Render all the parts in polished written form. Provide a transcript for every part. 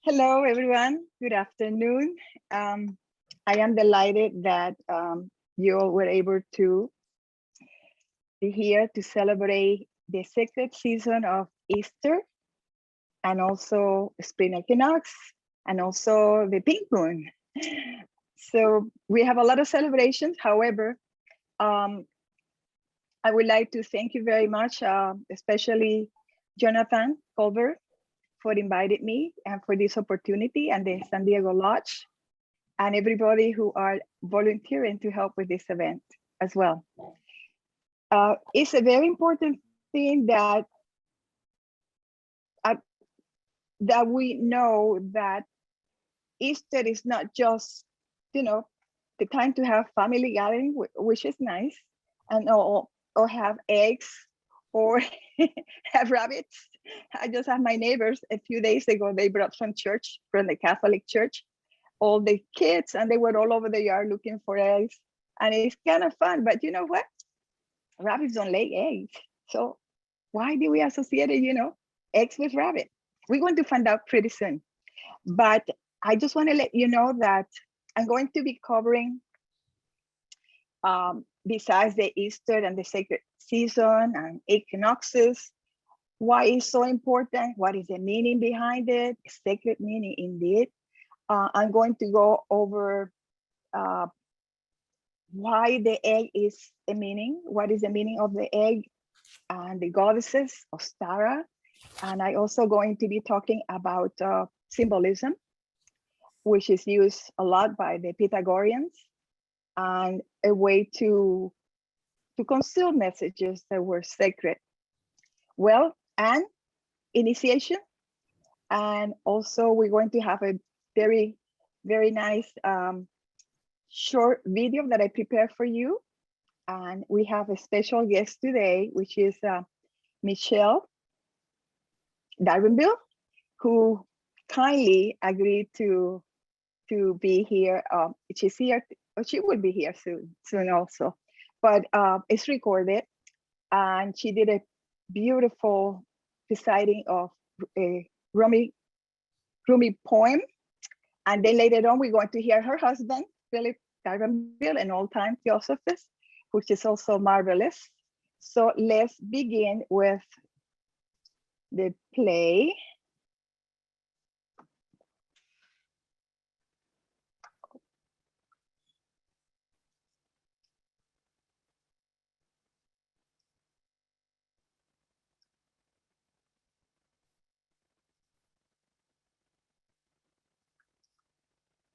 Hello, everyone. Good afternoon. I am delighted that you all were able to be here to celebrate the sacred season of Easter and also spring equinox and also the pink moon. So we have a lot of celebrations. However, um, I would like to thank you very much, especially Jonathan Culver, for inviting me and for this opportunity, and the San Diego Lodge, and everybody who are volunteering to help with this event as well. It's a very important thing uh, that we know that Easter is not just, the time to have family gathering, which is nice, and or have eggs or have rabbits. I just had my neighbors a few days ago. They brought from church, from the Catholic Church, all the kids, and they were all over the yard looking for eggs. And it's kind of fun, but you know what? Rabbits don't lay eggs. So why do we associate, eggs with rabbit? We're going to find out pretty soon. But I just want to let you know that I'm going to be covering, besides the Easter and the sacred season and equinoxes, why it's so important, what is the meaning behind it, sacred meaning indeed. I'm going to go over why the egg is a meaning, what is the meaning of the egg and the goddesses of Tara. And I also going to be talking about symbolism, which is used a lot by the Pythagoreans, and a way to conceal messages that were sacred. Well, and initiation. And also we're going to have a very, very nice short video that I prepared for you. And we have a special guest today, which is Michelle Darbenville, who kindly agreed to be here. She's here, she will be here soon also. But it's recorded, and she did a beautiful reciting of a Rumi poem. And then later on, we're going to hear her husband, Philip Darbenville, an old-time theosophist, which is also marvelous. So let's begin with the play.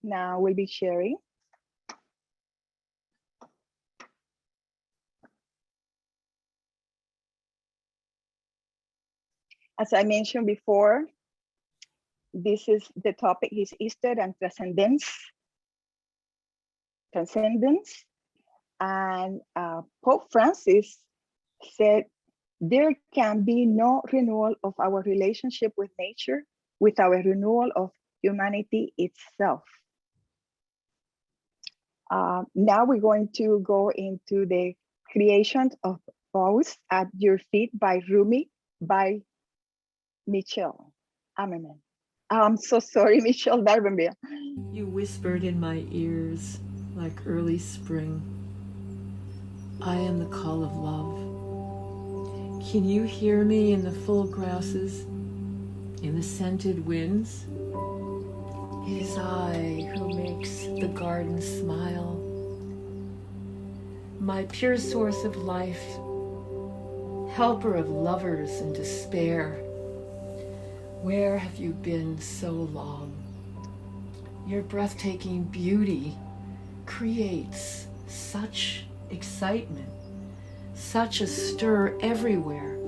Now we'll be sharing. As I mentioned before, this is the topic is Easter and Transcendence. And Pope Francis said, there can be no renewal of our relationship with nature without a renewal of humanity itself. Now we're going to go into the creation of Bows at Your Feet by Rumi by Michelle. Amen. I'm so sorry, Michelle Darbenville. You whispered in my ears like early spring. I am the call of love. Can you hear me in the full grasses, in the scented winds? It is I who makes the garden smile. My pure source of life, helper of lovers in despair. Where have you been so long? Your breathtaking beauty creates such excitement, such a stir everywhere,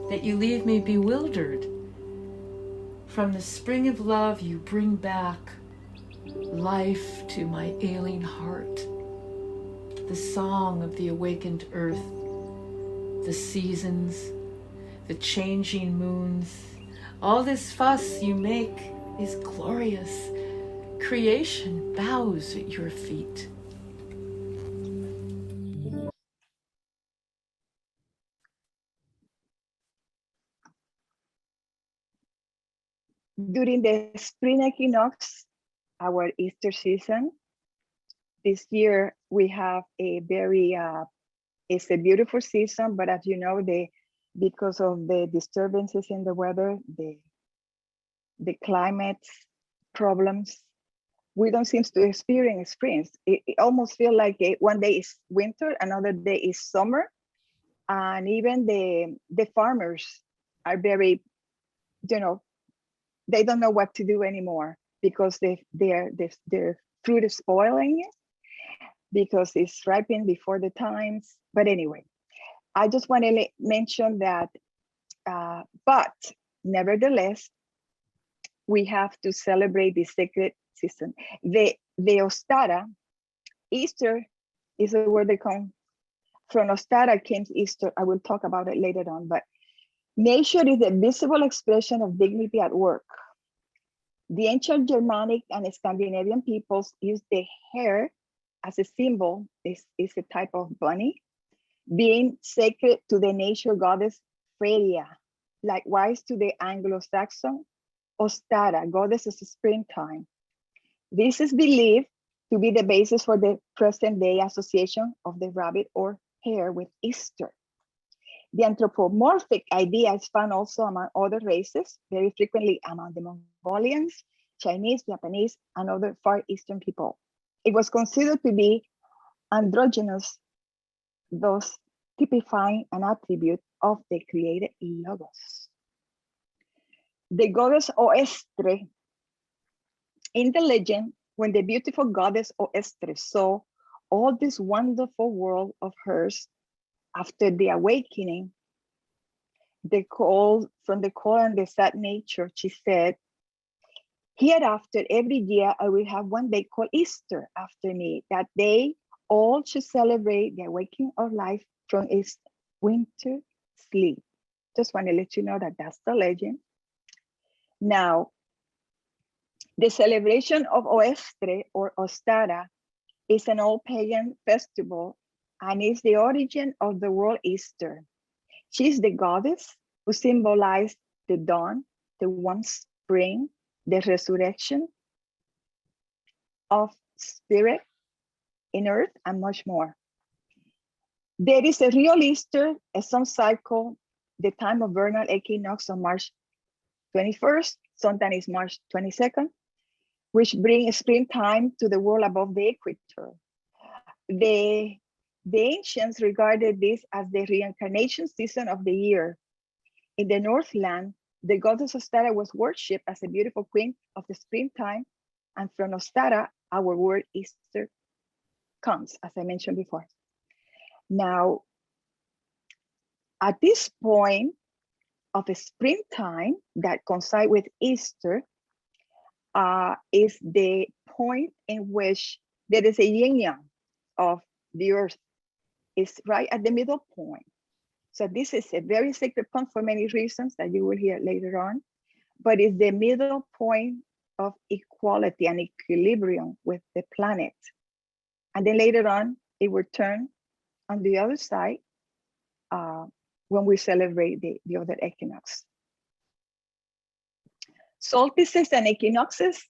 that you leave me bewildered. From the spring of love, you bring back life to my ailing heart, the song of the awakened earth, the seasons, the changing moons. All this fuss you make is glorious. Creation bows at your feet. during the spring equinox, our Easter season, this year we have a very, it's a beautiful season, but as you know, because of the disturbances in the weather, the climate problems, we don't seem to experience springs. It almost feels like one day is winter, another day is summer. And even the farmers are very, you know, they don't know what to do anymore because their fruit is spoiling because it's ripened before the times. But anyway, I just want to mention that, but nevertheless, we have to celebrate the sacred season. The Ostara, Easter is a word that comes from Ostara came Easter. I will talk about it later on, but nature is a visible expression of dignity at work. The ancient Germanic and Scandinavian peoples used the hare as a symbol, is a type of bunny, being sacred to the nature goddess Freya. Likewise to the Anglo-Saxon Ostara, goddess of springtime. This is believed to be the basis for the present day association of the rabbit or hare with Easter. The anthropomorphic idea is found also among other races, very frequently among the Mongolians, Chinese, Japanese, and other Far Eastern people. It was considered to be androgynous, thus typifying an attribute of the created logos. The goddess Oestre. In the legend, when the beautiful goddess Oestre saw all this wonderful world of hers after the awakening, from the cold and the sad nature, she said, hereafter, every year I will have one day called Easter after me. That day, all should celebrate the awakening of life from its winter sleep. Just want to let you know that that's the legend. Now, the celebration of Oestre or Ostara is an old pagan festival and is the origin of the word Easter. She is the goddess who symbolized the dawn, the one spring, the resurrection of spirit in earth, and much more. There is a real Easter, a sun cycle, the time of vernal equinox on March 21st, sometimes it's March 22nd, which brings springtime to the world above the equator. The ancients regarded this as the reincarnation season of the year. In the Northland, the goddess Ostara was worshipped as a beautiful queen of the springtime, and from Ostara, our word Easter comes, as I mentioned before. Now, at this point of the springtime that coincides with Easter, is the point in which there is a yin-yang of the earth. It's right at the middle point. So this is a very sacred point for many reasons that you will hear later on, but it's the middle point of equality and equilibrium with the planet. And then later on, it will turn on the other side when we celebrate the other equinox. Solstices and equinoxes,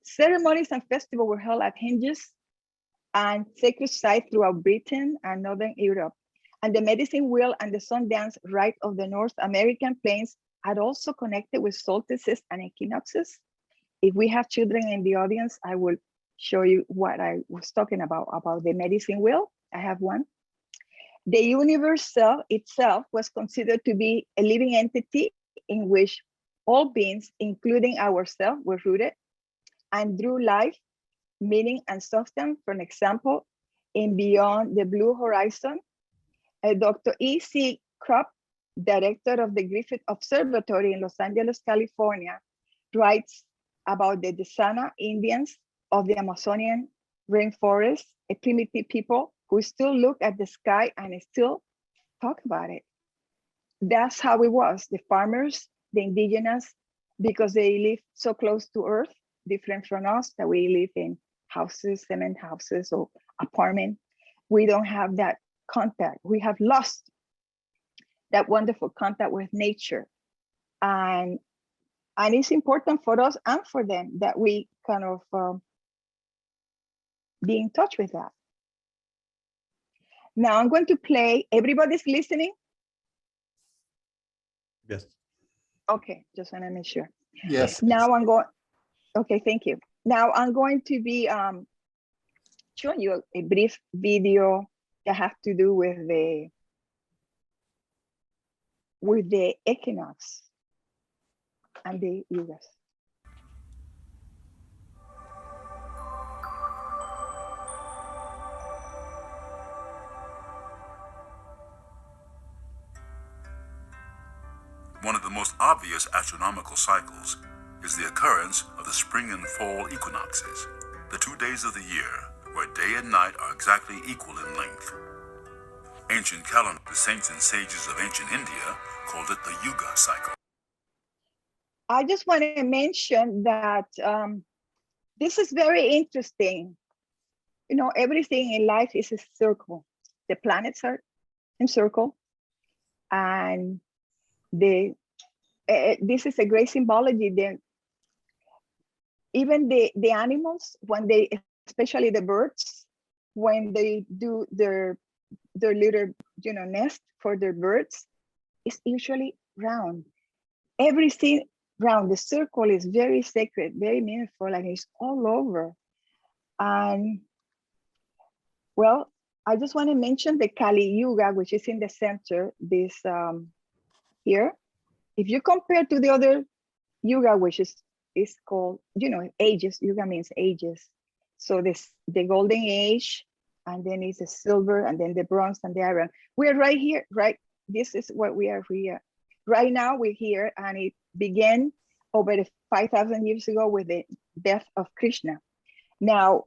ceremonies and festivals were held at hinges and sacred sites throughout Britain and Northern Europe. And the medicine wheel and the sun dance rite of the North American plains are also connected with solstices and equinoxes. If we have children in the audience, I will show you what I was talking about the medicine wheel. I have one. The universe itself was considered to be a living entity in which all beings, including ourselves, were rooted and drew life, meaning, and substance. For example, in Beyond the Blue Horizon, Dr. E.C. Krupp, director of the Griffith Observatory in Los Angeles, California, writes about the Desana Indians of the Amazonian rainforest, a primitive people who still look at the sky and still talk about it. That's how it was. The farmers, the indigenous, because they live so close to earth, different from us, that we live in houses, cement houses or apartment. We don't have that contact. We have lost that wonderful contact with nature. And And it's important for us and for them that we kind of be in touch with that. Now I'm going to play. Everybody's listening? Yes. Okay, just want to make sure. Yes. Now I'm going, okay, thank you. Now I'm going to be showing you a brief video that have to do with the equinox and the yugas. One of the most obvious astronomical cycles is the occurrence of the spring and fall equinoxes, the 2 days of the year where day and night are exactly equal in length. Ancient calendar, the saints and sages of ancient India called it the Yuga cycle. I just want to mention that this is very interesting. You know, everything in life is a circle. The planets are in circle, and this is a great symbology. Then even the animals, when they, especially the birds, when they do their little, you know, nest for their birds, it's usually round. Everything round. The circle is very sacred, very meaningful, and it's all over. And well, I just want to mention the Kali Yuga, which is in the center, this here. If you compare to the other Yuga, which is called, you know, ages, Yuga means ages. So this, the golden age, and then it's the silver, and then the bronze and the iron. We're right here, right? This is what we are here. Right now we're here, and it began over 5,000 years ago with the death of Krishna. Now,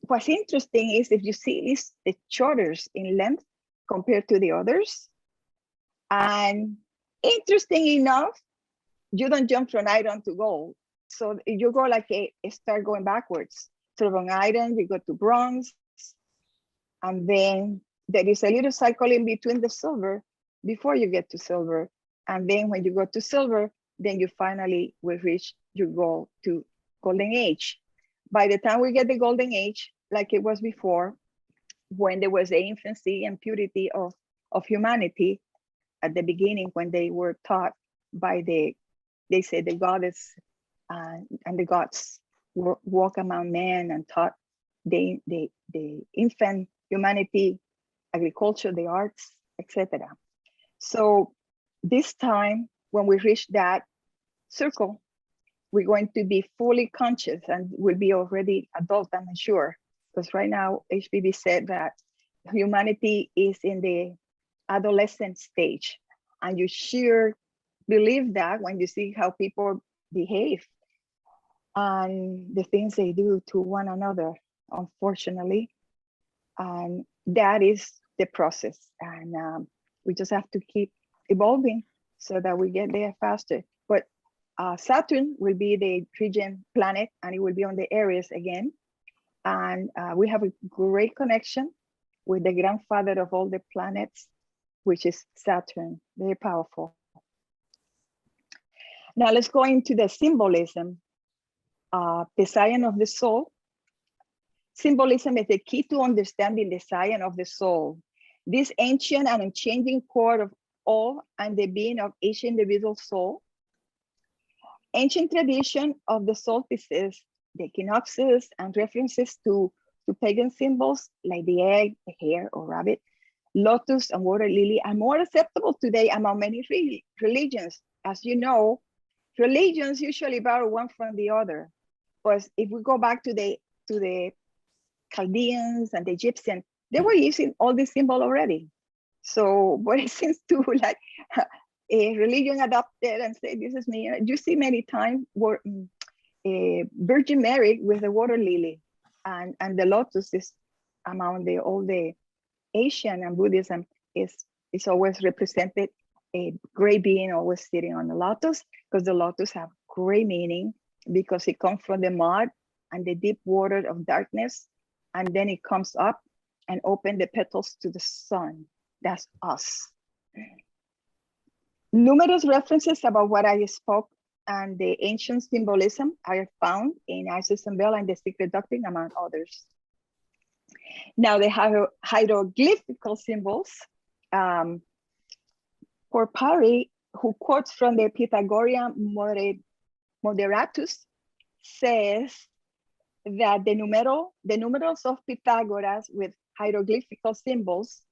what's interesting is if you see is the shorters in length compared to the others. And interesting enough, you don't jump from iron to gold. So you go like start going backwards. So from iron, you go to bronze. And then there is a little cycle in between the silver before you get to silver. And then when you go to silver, then you finally will reach your goal to golden age. By the time we get the golden age, like it was before, when there was the infancy and purity of humanity at the beginning, when they were taught by they say the goddess and the gods walk among men and taught the infant humanity, agriculture, the arts, etc. So this time, when we reach that circle, we're going to be fully conscious and will be already adult and mature. Because right now, HPV said that humanity is in the adolescent stage. And you sure believe that when you see how people behave and the things they do to one another, unfortunately. And that is the process. And we just have to keep evolving so that we get there faster. But Saturn will be the regent planet, and it will be on the Aries again. And we have a great connection with the grandfather of all the planets, which is Saturn, very powerful. Now let's go into the symbolism. The sign of the soul. Symbolism is the key to understanding the sign of the soul. This ancient and unchanging core of all and the being of each individual soul. Ancient tradition of the solstices, the equinoxes, and references to pagan symbols like the egg, the hare or rabbit, lotus and water lily are more acceptable today among many religions. As you know, religions usually borrow one from the other. But if we go back to the Chaldeans and the Egyptians, they were using all these symbols already. So, but it seems to like a religion adopted and say, this is me. You see many times where Virgin Mary with the water lily and the lotus is among all the Asian and Buddhism is always represented a great being always sitting on the lotus, because the lotus have great meaning because it comes from the mud and the deep water of darkness, and then it comes up and open the petals to the sun. That's us. Numerous references about what I spoke and the ancient symbolism are found in Isis and Bella and the Secret Doctrine, among others. Now, the hieroglyphical symbols, Porpari, who quotes from the Pythagorean Moderatus, says that the numerals of Pythagoras with hieroglyphical symbols,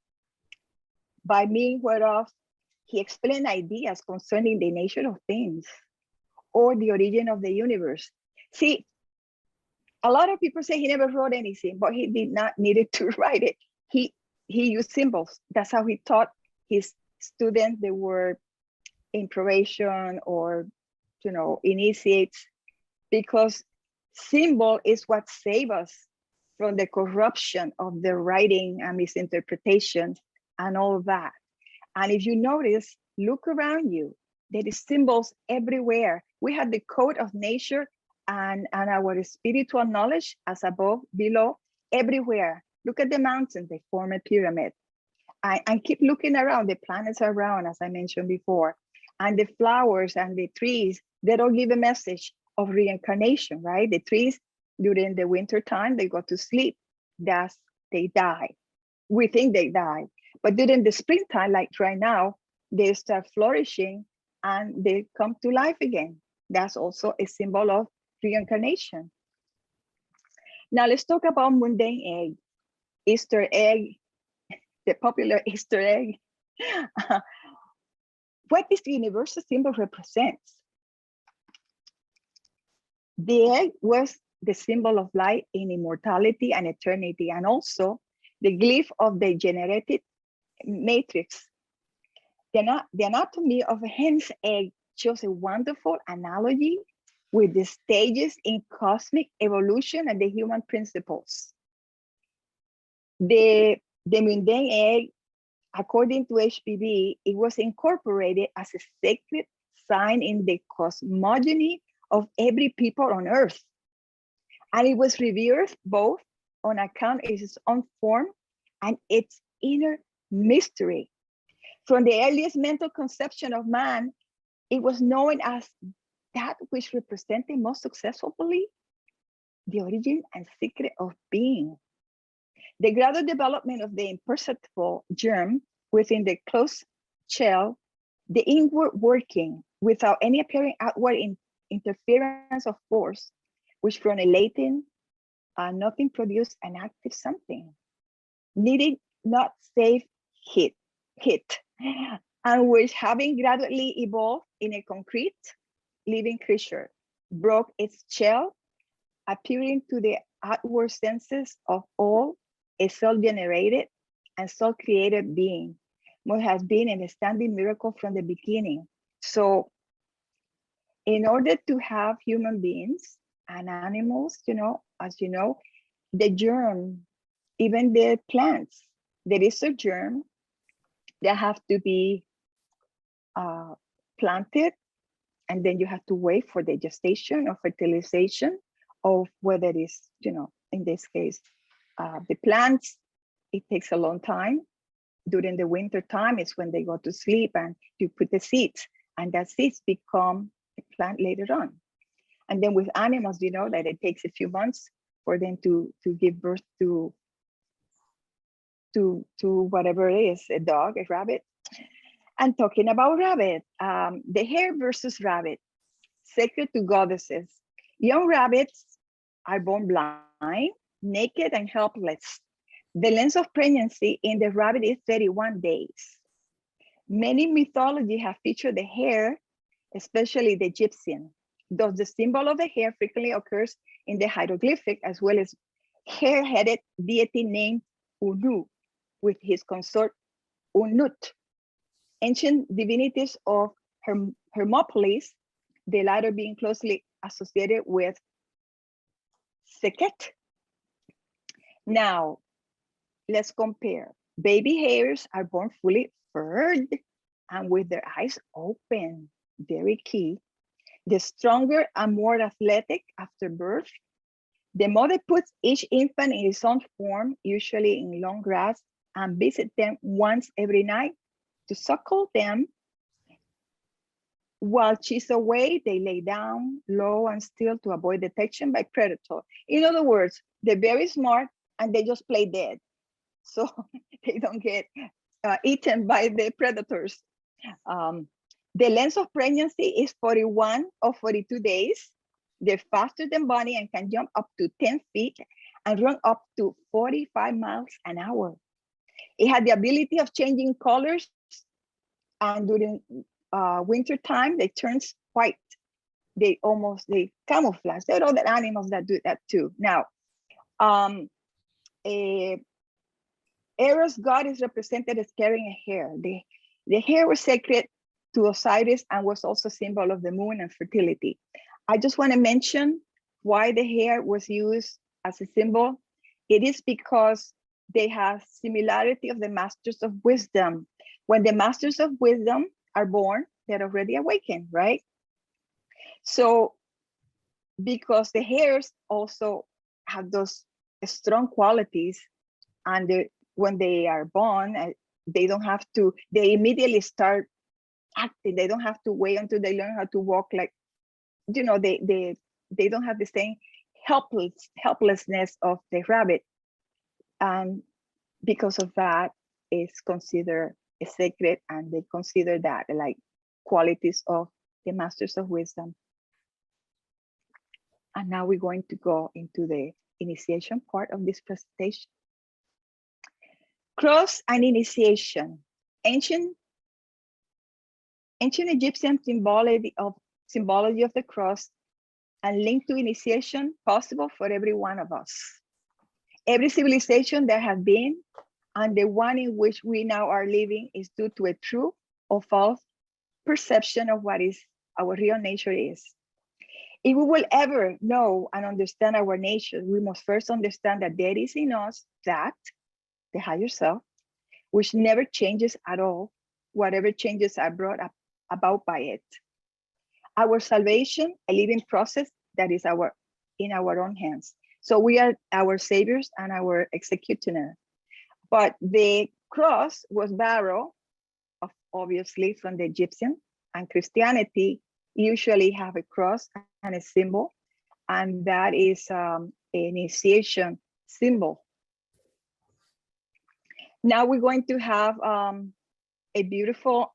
by means whereof he explained ideas concerning the nature of things or the origin of the universe. See, a lot of people say he never wrote anything, but he did not needed to write it. He used symbols. That's how he taught his students the word improvisation or, initiates, because symbol is what saves us from the corruption of the writing and misinterpretation and all that. And if you notice, look around you, there is symbols everywhere. We have the code of nature and our spiritual knowledge as above, below, everywhere. Look at the mountains, they form a pyramid. And keep looking around, the planets are around, as I mentioned before. And the flowers and the trees, they don't give a message of reincarnation, right? The trees, during the winter time, they go to sleep. Thus, they die. We think they die. But during the springtime, like right now, they start flourishing and they come to life again. That's also a symbol of reincarnation. Now let's talk about mundane egg, Easter egg, the popular Easter egg. What this universal symbol represents? The egg was the symbol of life in immortality and eternity, and also the glyph of the generated matrix. The anatomy of a hen's egg shows a wonderful analogy with the stages in cosmic evolution and the human principles. The mundane egg, according to HPB, it was incorporated as a sacred sign in the cosmogony of every people on earth. And it was revered both on account of its own form and its inner mystery. From the earliest mental conception of man, it was known as that which represented most successfully the origin and secret of being. The gradual development of the imperceptible germ within the closed shell, the inward working without any apparent outward interference of force, which from a latent nothing produced an active something, needing not safe hit, and which, having gradually evolved in a concrete living creature, broke its shell, appearing to the outward senses of all a self-generated and self-created being, must have been a standing miracle from the beginning. So in order to have human beings and animals, as you know, the germ, even the plants, there is a germ that have to be planted, and then you have to wait for the gestation or fertilization of whether it's, in this case, the plants, it takes a long time. During the winter time is when they go to sleep and you put the seeds, and that seeds become a plant later on. And then with animals, that it takes a few months for them to give birth to whatever it is, a dog, a rabbit. And talking about rabbit, the hare versus rabbit, sacred to goddesses. Young rabbits are born blind, naked, and helpless. The length of pregnancy in the rabbit is 31 days. Many mythologies have featured the hare, especially the Egyptian. Thus, the symbol of the hare frequently occurs in the hieroglyphic, as well as hare-headed deity named Unu, with his consort Unut. Ancient divinities of Hermopolis, the latter being closely associated with Sekhet. Now, let's compare. Baby hares are born fully furred and with their eyes open, very key. The stronger and more athletic after birth. The mother puts each infant in its own form, usually in long grass, and visits them once every night to suckle them While she's away, they lay down low and still to avoid detection by predator. In other words, they're very smart and they just play dead. So they don't get eaten by the predators. Um, the length of pregnancy is 41 or 42 days. They're faster than bunny and can jump up to 10 feet and run up to 45 miles an hour. It had the ability of changing colors, and during winter time, they turn white. They camouflage. There are other animals that do that too. Now, Eros god is represented as carrying a hair. The hair was sacred to Osiris and was also a symbol of the moon and fertility. I just want to mention why the hair was used as a symbol. It is because they have similarity of the masters of wisdom. When the masters of wisdom are born, they're already awakened, right? So because the hairs also have those strong qualities, and when they are born, they don't have to, they immediately start acting. They don't have to wait until they learn how to walk. Like, you know, they don't have the same helplessness of the rabbit. And because of that, it's considered a sacred, and they consider that like qualities of the masters of wisdom. And now we're going to go into the initiation part of this presentation. Cross and initiation. Ancient Egyptian symbology of the cross and linked to initiation possible for every one of us. Every civilization that has been and the one in which we now are living is due to a true or false perception of what is our real nature is. If we will ever know and understand our nature, we must first understand that there is in us that, the higher self, which never changes at all. Whatever changes are brought about by it. Our salvation, a living process that is in our own hands. So we are our saviors and our executioner. But the cross was borrowed, obviously, from the Egyptian, and Christianity usually have a cross and a symbol, and that is an initiation symbol. Now we're going to have a beautiful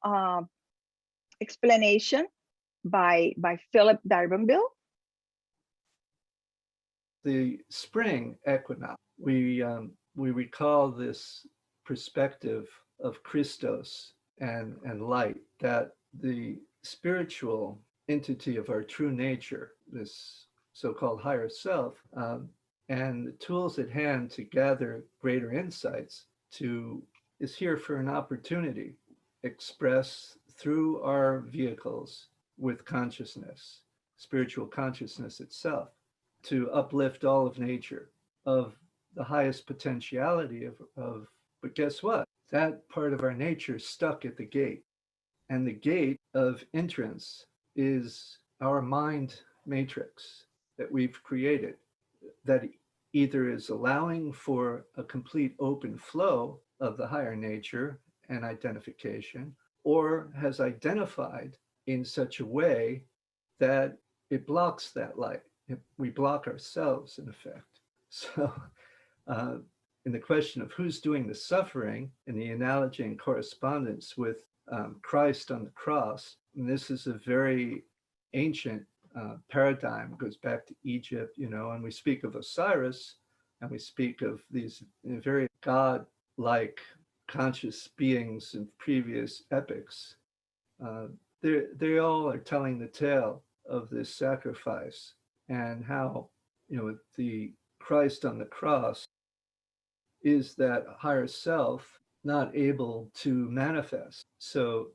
explanation by Philip Darbanville. The spring equinox, we recall this perspective of Christos and light, that the spiritual entity of our true nature, this so-called higher self, and the tools at hand to gather greater insights is here for an opportunity expressed through our vehicles with consciousness, spiritual consciousness itself, to uplift all of nature, of the highest potentiality of, but guess what? That part of our nature is stuck at the gate. And the gate of entrance is our mind matrix that we've created, that either is allowing for a complete open flow of the higher nature and identification, or has identified in such a way that it blocks that light. We block ourselves, in effect. So in the question of who's doing the suffering, in the analogy and correspondence with Christ on the cross, and this is a very ancient paradigm, goes back to Egypt, and we speak of Osiris, and we speak of these very God-like conscious beings in previous epics. They all are telling the tale of this sacrifice, and how the Christ on the cross is that higher self not able to manifest. So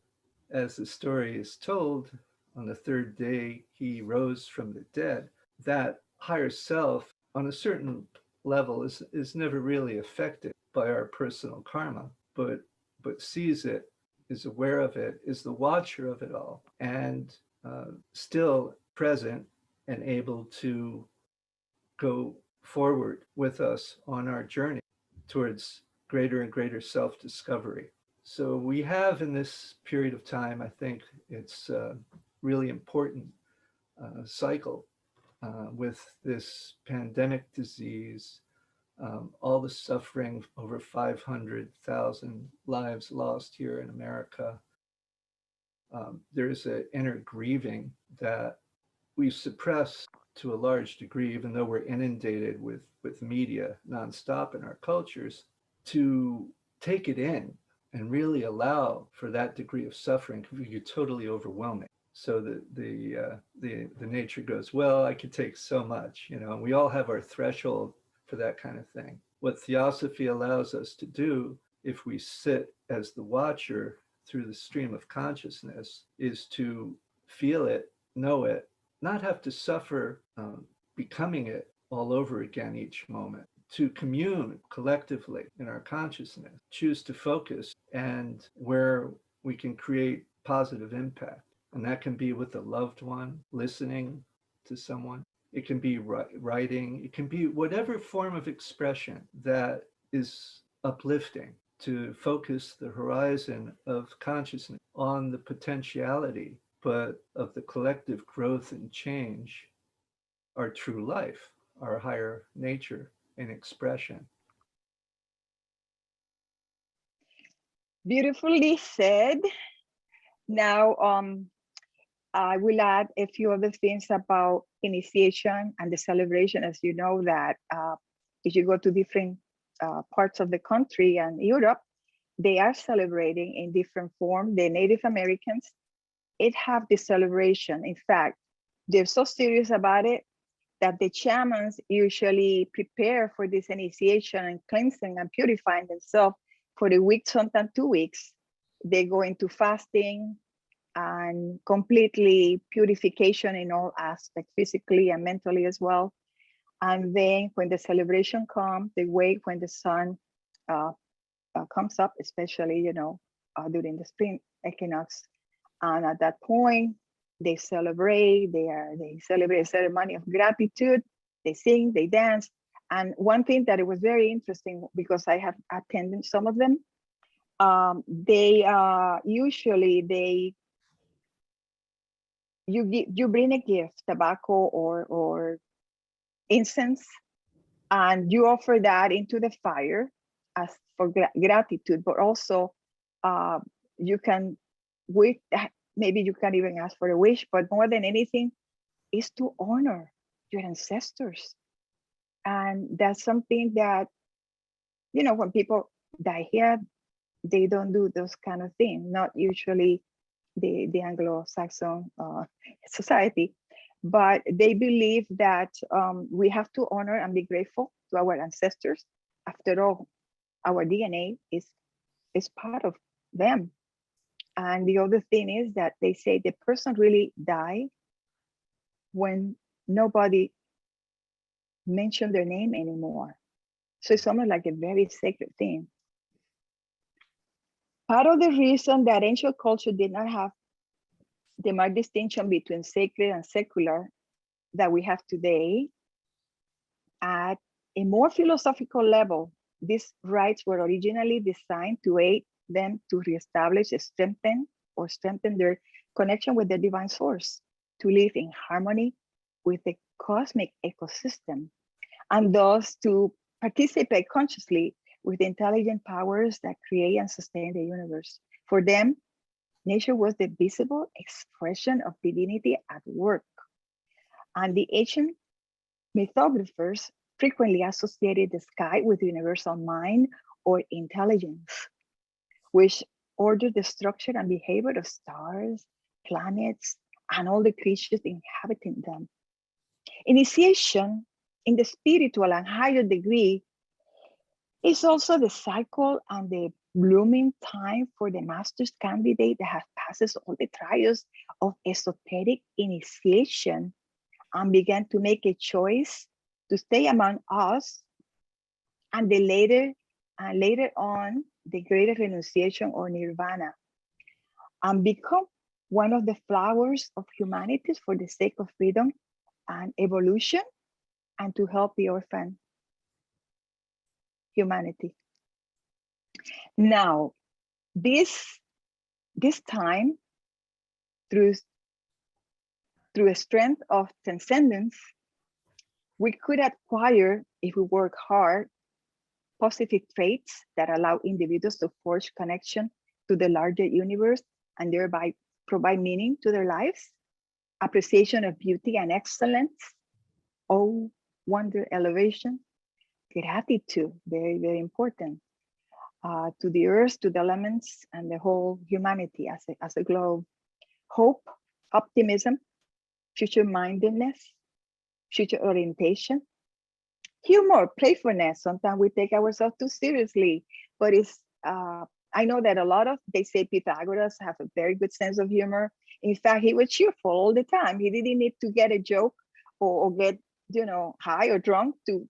as the story is told, on the third day he rose from the dead. That higher self on a certain level is never really affected by our personal karma, but sees it, is aware of it, is the watcher of it all, and still present and able to go forward with us on our journey towards greater and greater self-discovery. So we have in this period of time, I think it's really important cycle with this pandemic disease, all the suffering, over 500,000 lives lost here in America. There's an inner grieving that we suppress to a large degree, even though we're inundated with media nonstop in our cultures, to take it in and really allow for that degree of suffering can be totally overwhelming. So the nature goes, well, I can take so much, you know, and we all have our threshold for that kind of thing. What theosophy allows us to do, if we sit as the watcher through the stream of consciousness, is to feel it, know it, not have to suffer becoming it all over again each moment, to commune collectively in our consciousness, choose to focus, and where we can create positive impact. And that can be with a loved one, listening to someone. It can be writing. It can be whatever form of expression that is uplifting, to focus the horizon of consciousness on the potentiality, but of the collective growth and change, our true life, our higher nature in expression. Beautifully said. Now, I will add a few other things about initiation and the celebration. As you know, that if you go to different parts of the country and Europe, they are celebrating in different form. The Native Americans, it have the celebration. In fact, they're so serious about it that the shamans usually prepare for this initiation and cleansing and purifying themselves for a week, sometimes 2 weeks. They go into fasting and completely purification in all aspects, physically and mentally as well. And then when the celebration comes, they wait when the sun comes up, especially, you know, during the spring equinox. And at that point, they celebrate. They celebrate a ceremony of gratitude. They sing, they dance. And one thing that it was very interesting, because I have attended some of them, they usually you bring a gift, tobacco or incense, and you offer that into the fire as for gratitude. But also, you can with maybe you can even ask for a wish. But more than anything, is to honor your ancestors, and that's something that, you know, when people die here, they don't do those kind of things. Not usually the Anglo-Saxon society, but they believe that we have to honor and be grateful to our ancestors. After all, our DNA is part of them. And the other thing is that they say the person really died when nobody mentioned their name anymore. So it's almost like a very sacred thing. Part of the reason that ancient culture did not have the marked distinction between sacred and secular that we have today, at a more philosophical level, these rites were originally designed to aid them to reestablish, strengthen their connection with the divine source, to live in harmony with the cosmic ecosystem, and thus to participate consciously with the intelligent powers that create and sustain the universe. For them, nature was the visible expression of divinity at work. And the ancient mythographers frequently associated the sky with the universal mind or intelligence, which ordered the structure and behavior of stars, planets, and all the creatures inhabiting them. Initiation in the spiritual and higher degree is also the cycle and the blooming time for the master's candidate that has passes all the trials of esoteric initiation and began to make a choice to stay among us, and the later on the greater renunciation or nirvana, and become one of the flowers of humanity for the sake of freedom and evolution, and to help the orphan humanity. Now, this time, through through a strength of transcendence, we could acquire, if we work hard, positive traits that allow individuals to forge connection to the larger universe and thereby provide meaning to their lives, appreciation of beauty and excellence, awe, wonder, elevation, gratitude, very, very important, to the earth, to the elements, and the whole humanity as a globe. Hope, optimism, future mindedness, future orientation, humor, playfulness. Sometimes we take ourselves too seriously, but I know that they say Pythagoras have a very good sense of humor. In fact, he was cheerful all the time. He didn't need to get a joke or get, high or drunk to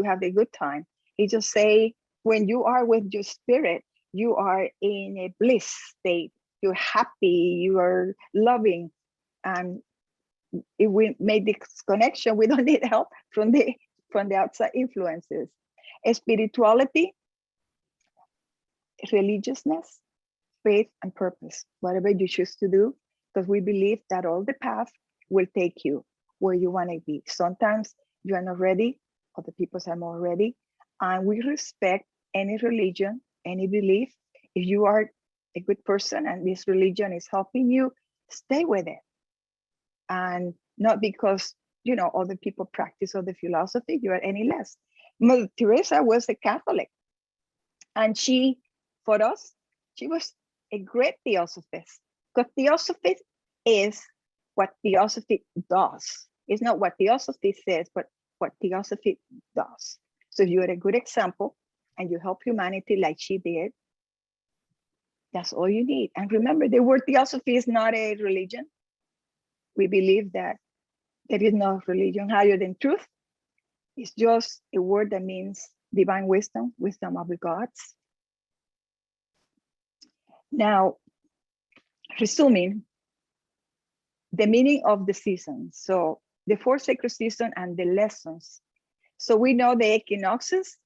have a good time. He just say, when you are with your spirit, you are in a bliss state. You're happy, you are loving. And if we make this connection, we don't need help from the outside influences. Spirituality, religiousness, faith, and purpose, whatever you choose to do, because we believe that all the path will take you where you want to be. Sometimes you are not ready, other people are more ready, and we respect any religion, any belief. If you are a good person and this religion is helping you, stay with it. And not because, other people practice other philosophy, you are any less. Mother Teresa was a Catholic, and for us, she was a great theosophist, because theosophy is what theosophy does. It's not what theosophy says, but what theosophy does. So if you are a good example and you help humanity like she did, that's all you need. And remember, the word theosophy is not a religion. We believe that there is no religion higher than truth. It's just a word that means divine wisdom, wisdom of the gods. Now, resuming the meaning of the seasons. So the 4 sacred seasons and the lessons. So we know the equinoxes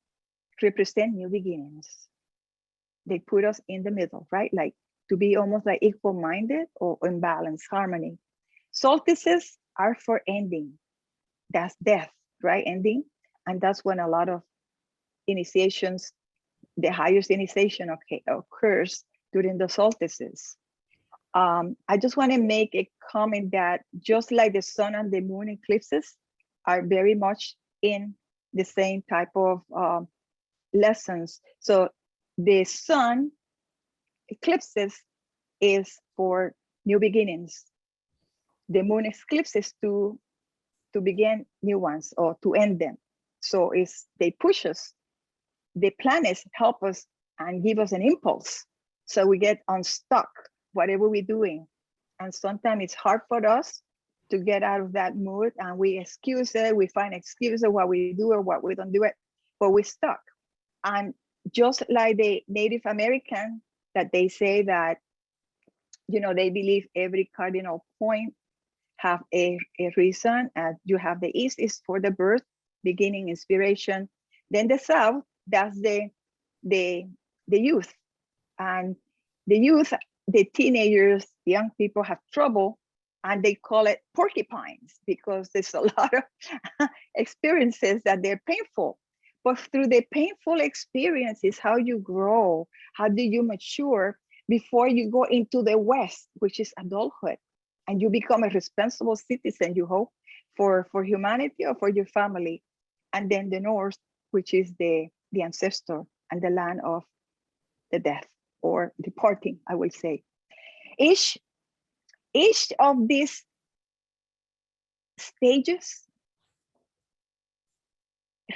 represent new beginnings. They put us in the middle, right? Like to be almost like equal-minded or in balance, harmony. Solstices are for ending. That's death, right? Ending. And that's when a lot of initiations, the highest initiation occurs during the solstices. I just want to make a comment that just like the sun and the moon eclipses are very much in the same type of lessons. So the sun eclipses is for new beginnings. The moon eclipses to begin new ones or to end them. So they push us. The planets help us and give us an impulse. So we get unstuck, whatever we're doing. And sometimes it's hard for us to get out of that mood, and we excuse it. We find excuses why we do or why we don't do it, but we're stuck. And just like the Native American, that they say that, they believe every cardinal point have a reason. You have the East is for the birth, beginning, inspiration. Then the South, that's the youth. And the youth, the teenagers, young people have trouble, and they call it porcupines because there's a lot of experiences that they're painful. But through the painful experiences, how you grow, how do you mature before you go into the West, which is adulthood, and you become a responsible citizen, you hope, for humanity or for your family. And then the North, which is the ancestor and the land of the death or departing, I will say. Each of these stages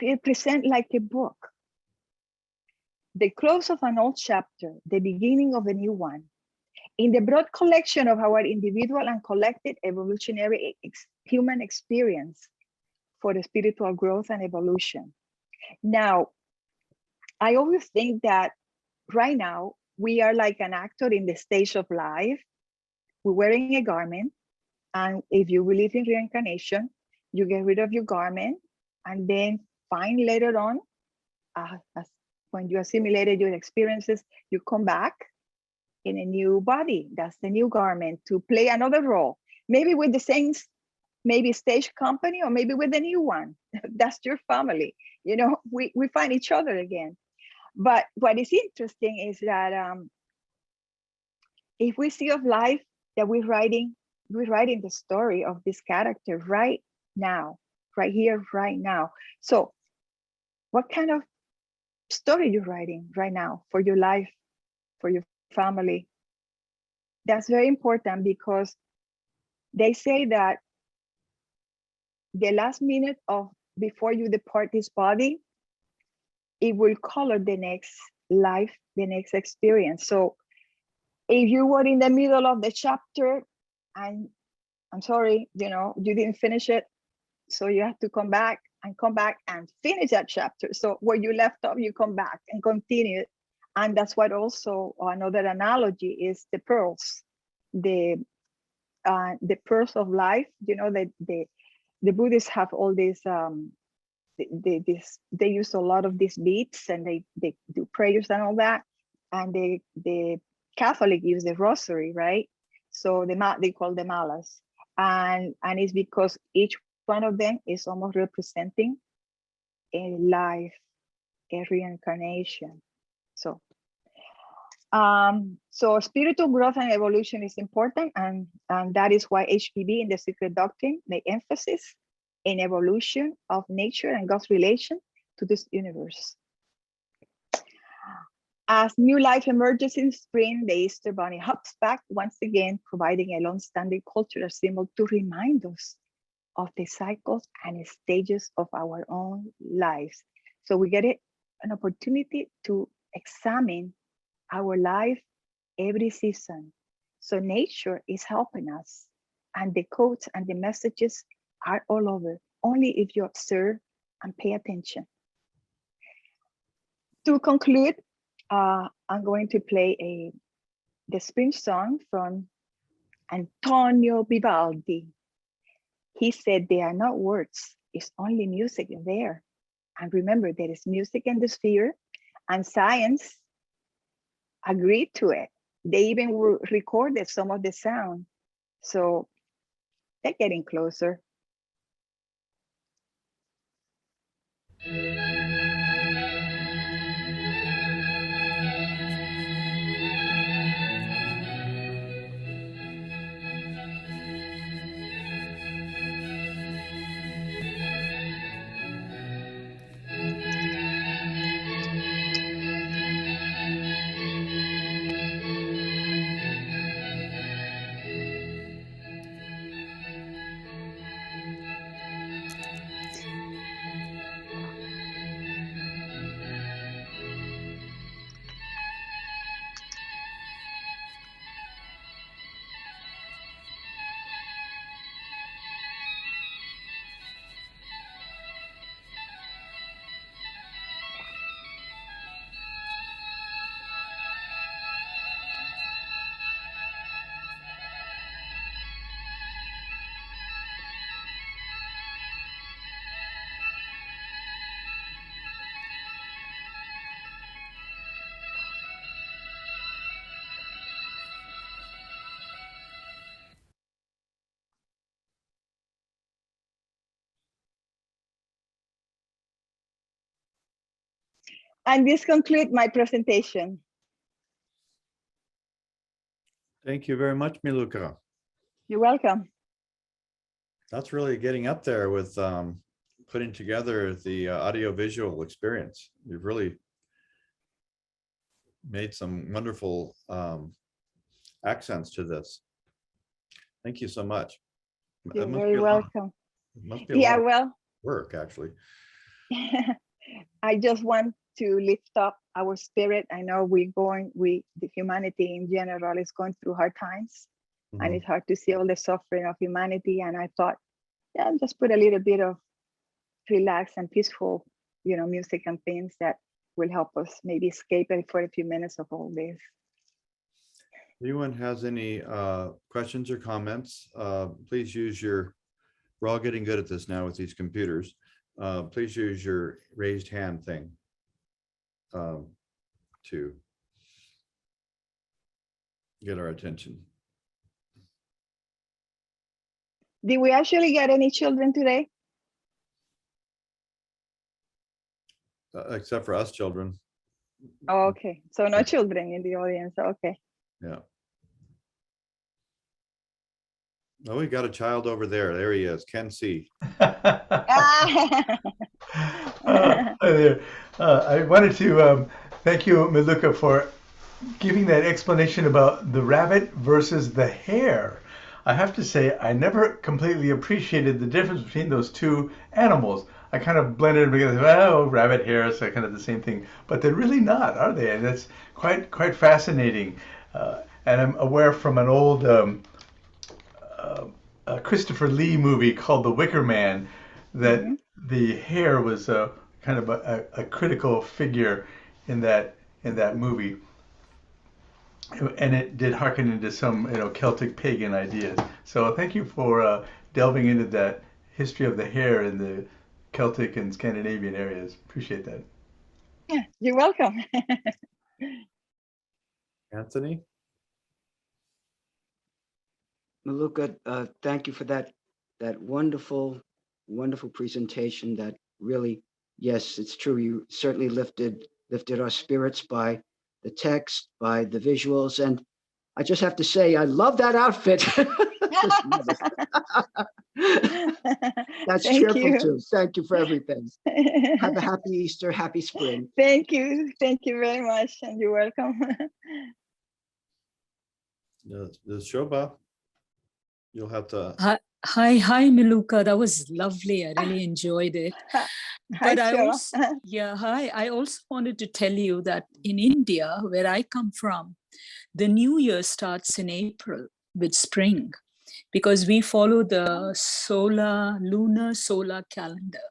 represent like a book. The close of an old chapter, the beginning of a new one, in the broad collection of our individual and collective evolutionary human experience for the spiritual growth and evolution. Now, I always think that right now, we are like an actor in the stage of life. We're wearing a garment, and if you believe in reincarnation, you get rid of your garment, and then find later on, when you assimilated your experiences, you come back in a new body. That's the new garment to play another role, maybe with the same maybe stage company, or maybe with a new one. That's your family. You know, we find each other again. But what is interesting is that if we see of life that we're writing the story of this character right now, right here, right now. So what kind of story you're writing right now for your life, for your family? That's very important, because they say that the last minute of before you depart this body, it will color the next life, the next experience. So if you were in the middle of the chapter and I'm sorry, you know, you didn't finish it, so you have to come back and finish that chapter. So where you left off, you come back and continue it. And that's what also another analogy is the pearls, the pearls of life. You know, the Buddhists have all these they use a lot of these beads, and they do prayers and all that. And the Catholic use the rosary, right? So they call them malas, and it's because each one of them is almost representing a life, a reincarnation. So so spiritual growth and evolution is important, and that is why HPB in the Secret Doctrine make emphasis in evolution of nature and God's relation to this universe. As new life emerges in spring, the Easter Bunny hops back once again, providing a long-standing cultural symbol to remind us of the cycles and stages of our own lives. So we get an opportunity to examine our life every season. So nature is helping us, and the quotes and the messages are all over, only if you observe and pay attention. To conclude, I'm going to play the spring song from Antonio Vivaldi. He said, "They are not words, it's only music in there." And remember, there is music in the sphere, and science agreed to it. They even recorded some of the sound. So they're getting closer. And this concludes my presentation. Thank you very much, Miluka. You're welcome. That's really getting up there with putting together the audiovisual experience. You've really made some wonderful accents to this. Thank you so much. You're very welcome. It must be a lot of well, work, actually. I just want to lift up our spirit. I know the humanity in general is going through hard times, and it's hard to see all the suffering of humanity. And I thought, yeah, just put a little bit of relaxed and peaceful, music and things that will help us maybe escape it for a few minutes of all this. If anyone has any questions or comments, please use we're all getting good at this now with these computers. Please use your raised hand thing to get our attention. Did we actually get any children today? Except for us children. Oh, okay, so no Yeah. children in the audience. Okay. Yeah. Oh, we got a child over there. There he is. Ken C. Ah. Hi there. I wanted to thank you, Meluka, for giving that explanation about the rabbit versus the hare. I have to say, I never completely appreciated the difference between those two animals. I kind of blended them together. Oh, rabbit, hare, so kind of the same thing. But they're really not, are they? And that's quite fascinating. And I'm aware from an old Christopher Lee movie called The Wicker Man that Mhm. the hare was kind of a critical figure in that movie, and it did hearken into some Celtic pagan ideas. So thank you for delving into that history of the hare in the Celtic and Scandinavian areas. Appreciate that. Yeah, you're welcome. Anthony? Maluka, thank you for that wonderful, wonderful presentation. That really, yes, it's true. You certainly lifted our spirits by the text, by the visuals, and I just have to say, I love that outfit. Just love it. That's Thank cheerful you. too. Thank you for everything. Have a happy Easter, happy spring. Thank you very much, and you're welcome. The Shobha. You'll have to. Hi, Miluka. That was lovely. I really enjoyed it. Hi, But I Shoma. also, yeah, hi. I also wanted to tell you that in India, where I come from, the new year starts in April with spring because we follow the lunar solar calendar.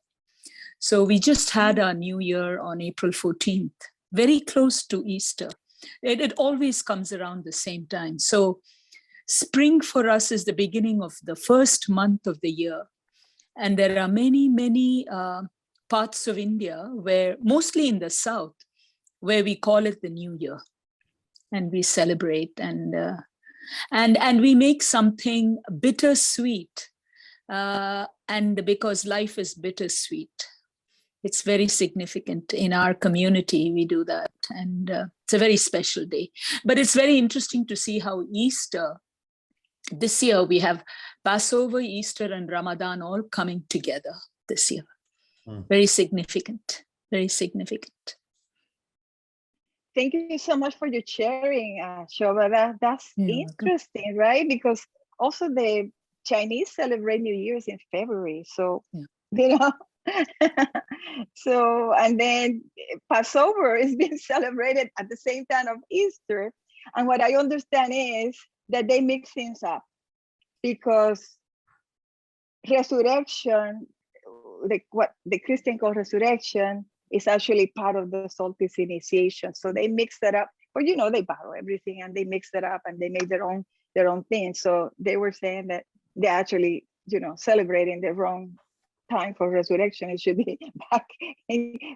So we just had our new year on April 14th, very close to Easter. It always comes around the same time. So spring for us is the beginning of the first month of the year. And there are many parts of India where, mostly in the south, where we call it the New Year, and we celebrate and we make something bittersweet, and because life is bittersweet, it's very significant in our community. We do that, and it's a very special day. But it's very interesting to see how Easter. This year we have Passover, Easter, and Ramadan all coming together this year. Very significant, very significant. Thank you so much for your sharing, Shobha. That's interesting, right? Because also the Chinese celebrate New Year's in February. So, you know, so, and then Passover is being celebrated at the same time of Easter. And what I understand is that they mix things up because resurrection, like what the Christian call resurrection, is actually part of the solstice initiation. So they mix that up, or they borrow everything and they mix it up and they make their own thing. So they were saying that they're actually, celebrating the wrong time for resurrection. It should be back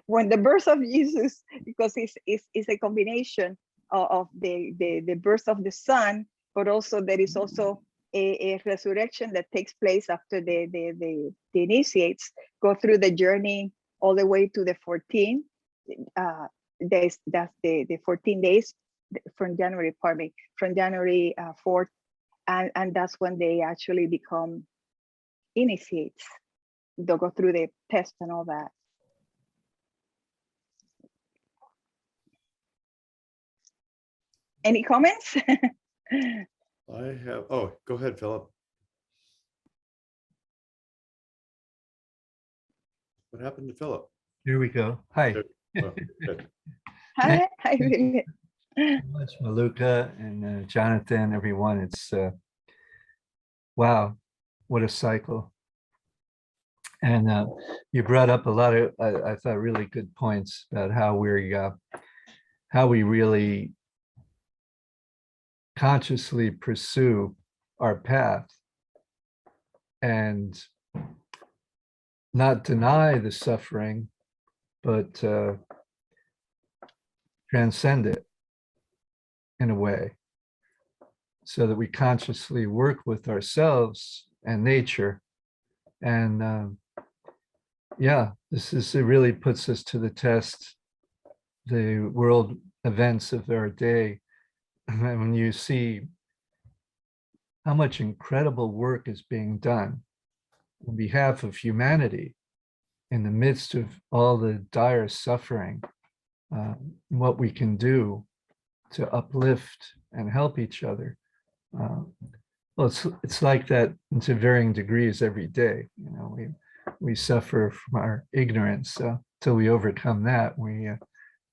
when the birth of Jesus, because it's a combination of the birth of the Son, but also there is also a resurrection that takes place after the initiates go through the journey all the way to the 14 days. That's the 14 days from January 4th, and that's when they actually become initiates. They'll go through the test and all that. Any comments? I have, oh, go ahead, Philip. What happened to Philip? Here we go. Hi. Oh, good. Hi, Billy. Much Maluka and Jonathan, everyone. It's wow, what a cycle. And you brought up a lot of, I thought, really good points about how we really consciously pursue our path and not deny the suffering, but transcend it in a way, so that we consciously work with ourselves and nature. And yeah, it really puts us to the test, the world events of our day. And when you see how much incredible work is being done on behalf of humanity in the midst of all the dire suffering, what we can do to uplift and help each other. Well, it's like that to varying degrees every day. You know, we suffer from our ignorance. Till we overcome that, we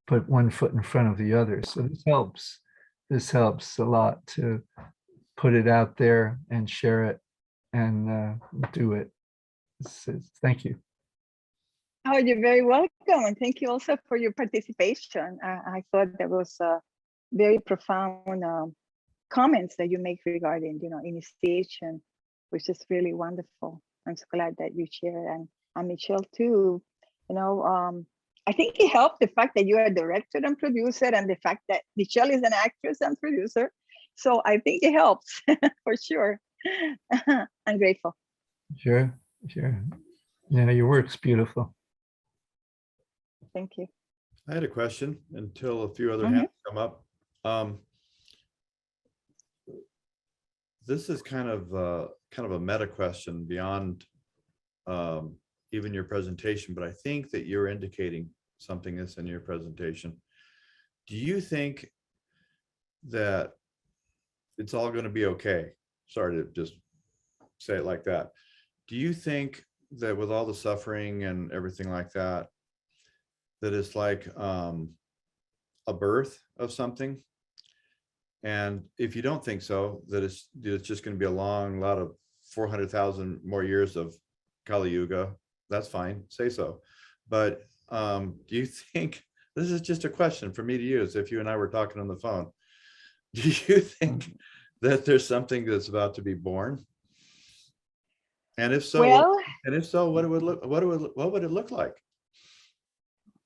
put one foot in front of the other. So this helps. This helps a lot to put it out there and share it and do it. Thank you. Oh, you're very welcome. And thank you also for your participation. I thought that was very profound comments that you make regarding, initiation, which is really wonderful. I'm so glad that you share, and Michelle too. I think it helped the fact that you are a director and producer, and the fact that Michelle is an actress and producer. So I think it helps for sure. I'm grateful. Sure. Yeah, your work's beautiful. Thank you. I had a question until a few other hands come up. This is kind of a meta question beyond even your presentation, but I think that you're indicating something that's in your presentation. Do you think that it's all going to be okay? Sorry to just say it like that. Do you think that with all the suffering and everything like that, that it's like a birth of something? And if you don't think so, that it's just going to be a long lot of 400,000 more years of Kali Yuga, that's fine, say so. But do you think, this is just a question for me to use if you and I were talking on the phone, do you think that there's something that's about to be born? And if so, what would it look like?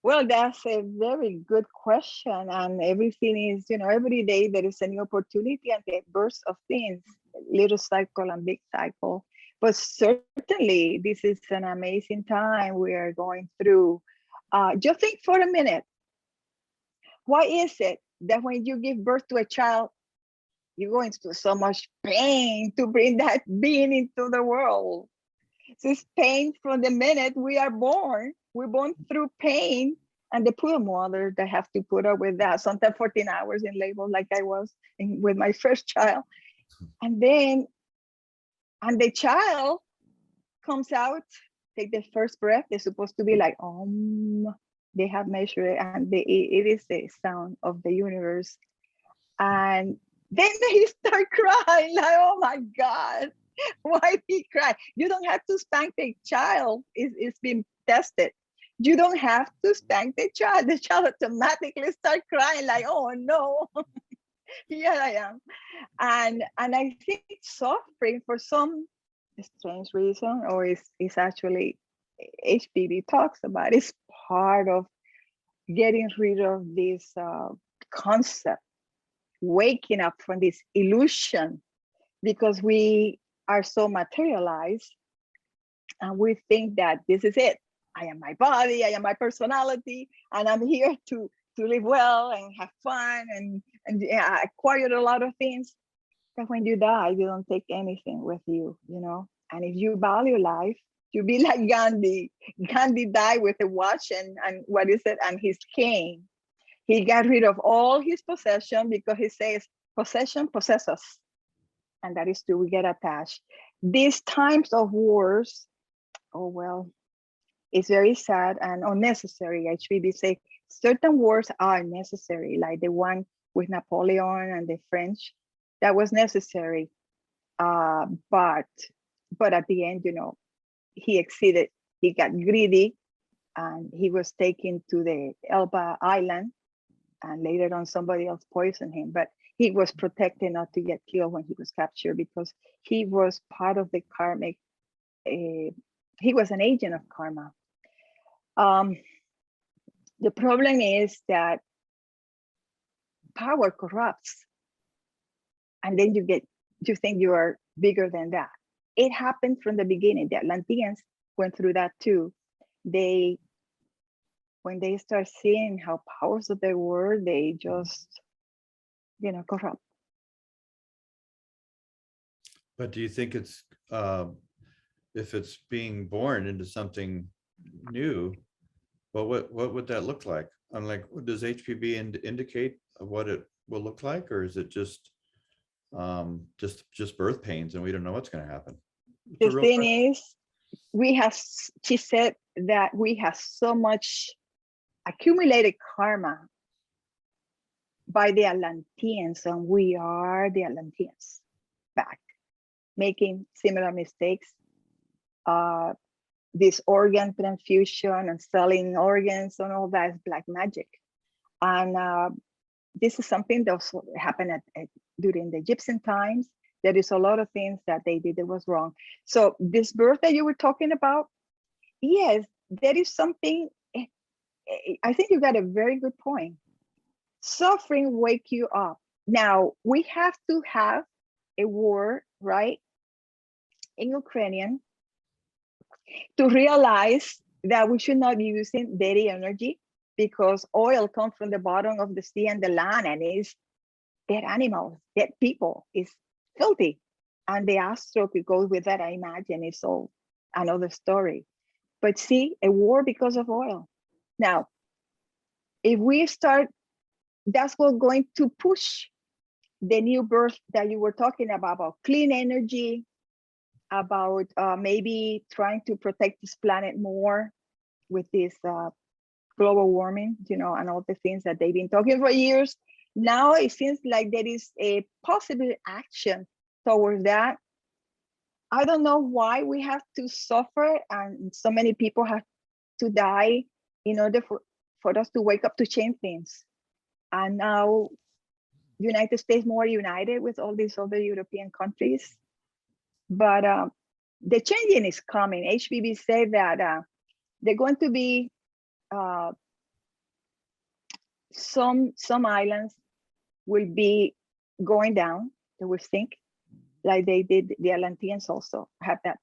Well, that's a very good question. And everything is, every day there is a new opportunity and the burst of things, little cycle and big cycle. But certainly this is an amazing time we are going through. Just think for a minute. Why is it that when you give birth to a child, you're going through so much pain to bring that being into the world? So it's pain from the minute we are born. We're born through pain, and the poor mother that have to put up with that, sometimes 14 hours in labor, like I was with my first child. And then, the child comes out, take the first breath. They're supposed to be like, they have measured it, and it is the sound of the universe. And then they start crying, like, oh my God. Why he cry? You don't have to spank the child. It's been tested. You don't have to spank the child. The child automatically start crying like, oh no, here I am. And I think suffering for some strange reason, or is actually HPV talks about, is part of getting rid of this concept, waking up from this illusion, because we are so materialized and we think that this is it. I am my body, I am my personality, and I'm here to live well and have fun and acquire a lot of things. But when you die, you don't take anything with you, And if you value life, you be like Gandhi. Gandhi died with a watch and what is it? And his cane. He got rid of all his possession because he says, possession possess us. And that is true, we get attached. These times of wars, it's very sad and unnecessary. HPV say certain wars are necessary, like the one with Napoleon and the French. That was necessary. But at the end, he exceeded, he got greedy, and he was taken to the Elba Island, and later on somebody else poisoned him. But he was protected not to get killed when he was captured, because he was part of the karmic, he was an agent of karma. The problem is that power corrupts, and then you think you are bigger than that. it happened from the beginning. The Atlanteans went through that too. When they start seeing how powerful they were, they just, corrupt. But do you think it's, if it's being born into something new, what would that look like? I'm like, does HPV indicate what it will look like, or is it just birth pains and we don't know what's going to happen? The thing is, she said that we have so much accumulated karma by the Atlanteans, and we are the Atlanteans back, making similar mistakes. This organ transfusion and selling organs and all that is black magic. And this is something that also happened during the Egyptian times. There is a lot of things that they did that was wrong. So this birth that you were talking about, yes, there is something. I think you got a very good point. Suffering wake you up. Now we have to have a war, right, in Ukrainian, to realize that we should not be using dirty energy, because oil comes from the bottom of the sea and the land, and is dead animals, dead people, is filthy. And the astro could go with that, I imagine. It's all another story. But see, a war because of oil. Now, if we start, that's what's going to push the new birth that you were talking about clean energy, about maybe trying to protect this planet more with this global warming, and all the things that they've been talking for years. Now it seems like there is a possible action towards that. I don't know why we have to suffer and so many people have to die in order for us to wake up to change things. And now United States more united with all these other European countries. But the changing is coming. HPV said that they're going to be some islands will be going down, they will sink, like they did. The Atlanteans also have that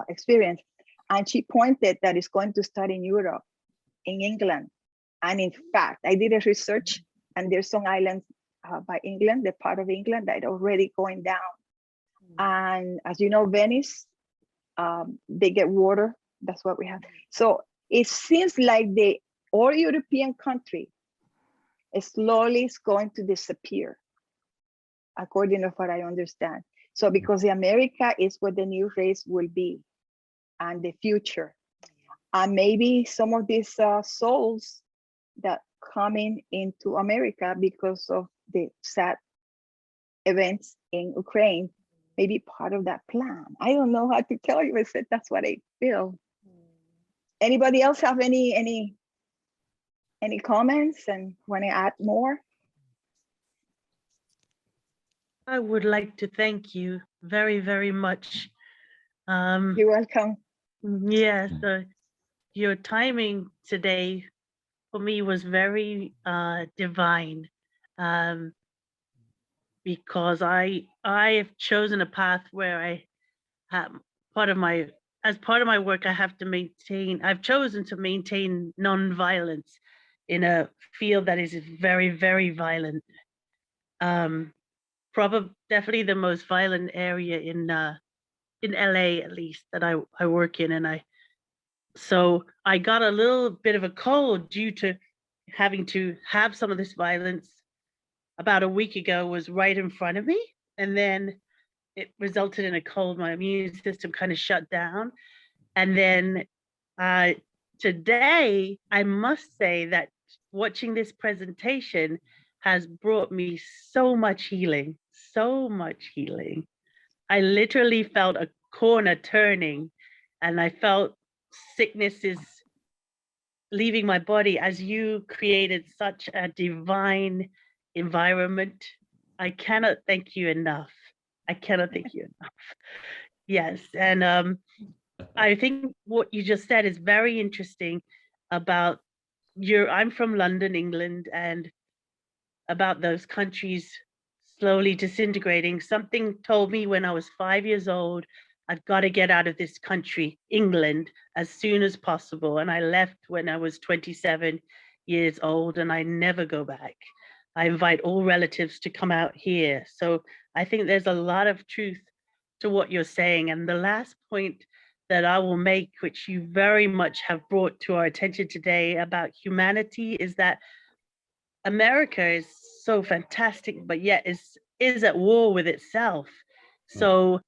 experience. And she pointed that it's going to start in Europe, in England. And in fact, I did a research, and there's some islands by England, the part of England that are already going down. And as you know, Venice, they get water. That's what we have. So it seems like all European country slowly is going to disappear, according to what I understand. So because the America is what the new race will be and the future. And maybe some of these souls that coming into America because of the sad events in Ukraine, maybe part of that plan. I don't know how to tell you. I said that's what I feel. Anybody else have any comments and want to add more? I would like to thank you very, very much. You're welcome. Yes, your timing today for me was very divine, because I have chosen a path where I have as part of my work, I've chosen to maintain non-violence in a field that is very, very violent. Definitely the most violent area in LA, at least, that I work in. And so I got a little bit of a cold due to having to have some of this violence. About a week ago was right in front of me, and then it resulted in a cold. My immune system kind of shut down. And then today, I must say that watching this presentation has brought me so much healing, so much healing. I literally felt a corner turning, and I felt sickness is leaving my body, as you created such a divine environment. I cannot thank you enough. I cannot thank you enough. Yes. And I think what you just said is very interesting about I'm from London, England, and about those countries slowly disintegrating. Something told me when I was 5 years old I've got to get out of this country, England, as soon as possible. And I left when I was 27 years old, and I never go back. I invite all relatives to come out here. So I think there's a lot of truth to what you're saying. And the last point that I will make, which you very much have brought to our attention today about humanity, is that America is so fantastic, but yet is at war with itself. So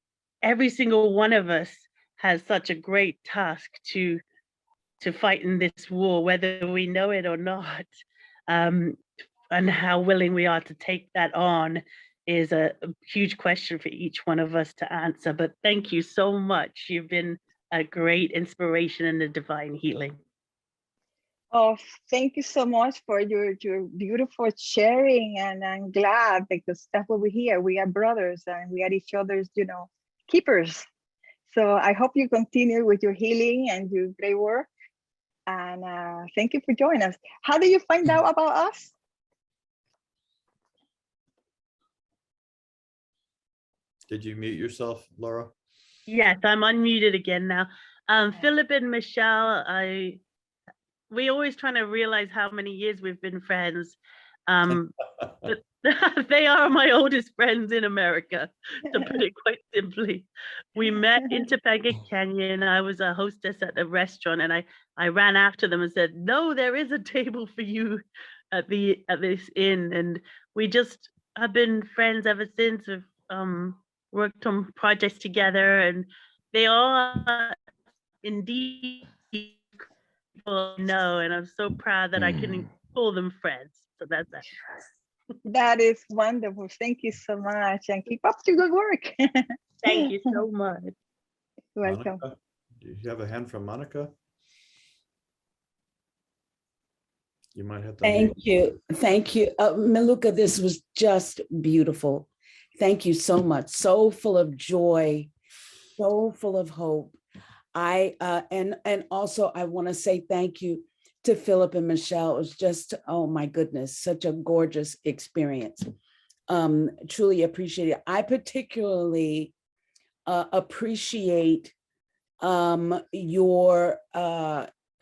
every single one of us has such a great task to fight in this war, whether we know it or not. And how willing we are to take that on is a huge question for each one of us to answer. But thank you so much. You've been a great inspiration in the divine healing. Oh, thank you so much for your beautiful sharing. And I'm glad, because that's what we hear. We are brothers and we are each other's, keepers. So I hope you continue with your healing and your great work. And thank you for joining us. How did you find out about us? Did you mute yourself, Laura? Yes, I'm unmuted again now. Philip and Michelle, we always trying to realize how many years we've been friends. But they are my oldest friends in America, to put it quite simply. We met in Topanga Canyon. I was a hostess at the restaurant, and I ran after them and said, "No, there is a table for you at this inn." And we just have been friends ever since. We've worked on projects together, and they are indeed people I know, and I'm so proud that I can call them friends. So that's that. That is wonderful. Thank you so much, and keep up the good work. Thank you so much. Welcome. Monica, do you have a hand from Monica? You might have to. Thank you. Thank you. Maluka, this was just beautiful. Thank you so much. So full of joy, so full of hope. And also I want to say thank you to Philip and Michelle. It was just, oh my goodness, such a gorgeous experience. Truly appreciate it. I particularly appreciate your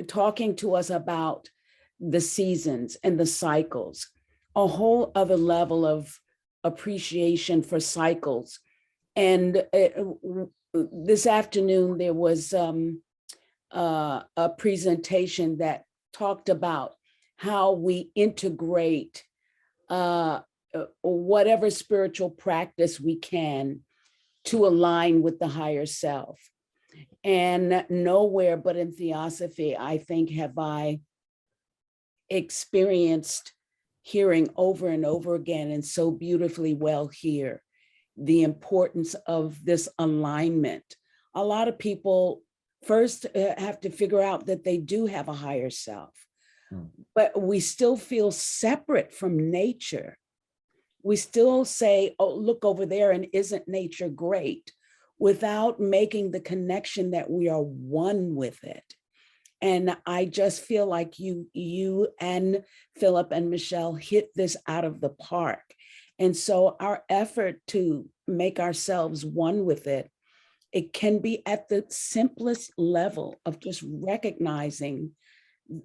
talking to us about the seasons and the cycles, a whole other level of appreciation for cycles. And this afternoon, there was a presentation that talked about how we integrate whatever spiritual practice we can to align with the higher self. And nowhere but in Theosophy, I think, have I experienced hearing over and over again, and so beautifully well here, the importance of this alignment. A lot of people first have to figure out that they do have a higher self, but we still feel separate from nature. We still say, oh, look over there, and isn't nature great? Without making the connection that we are one with it. And I just feel like you and Philip and Michelle hit this out of the park. And so our effort to make ourselves one with it, it can be at the simplest level of just recognizing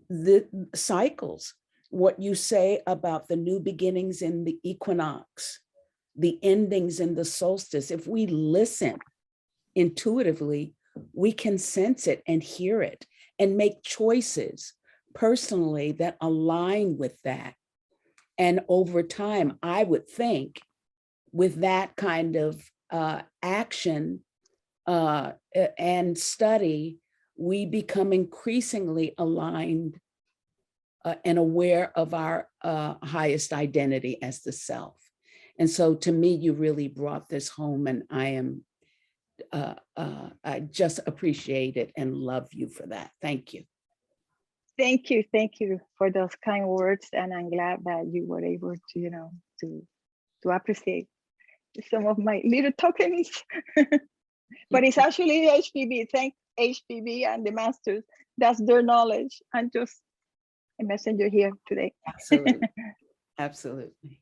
the cycles. What you say about the new beginnings in the equinox, the endings in the solstice, if we listen intuitively, we can sense it and hear it and make choices personally that align with that. And over time, I would think with that kind of action and study, we become increasingly aligned and aware of our highest identity as the self. And so to me, you really brought this home, and I just appreciate it and love you for that. Thank you. Thank you for those kind words, and I'm glad that you were able to, to appreciate some of my little tokens. But it's actually HPB. Thank HPB and the masters. That's their knowledge. I'm just a messenger here today. Absolutely, absolutely.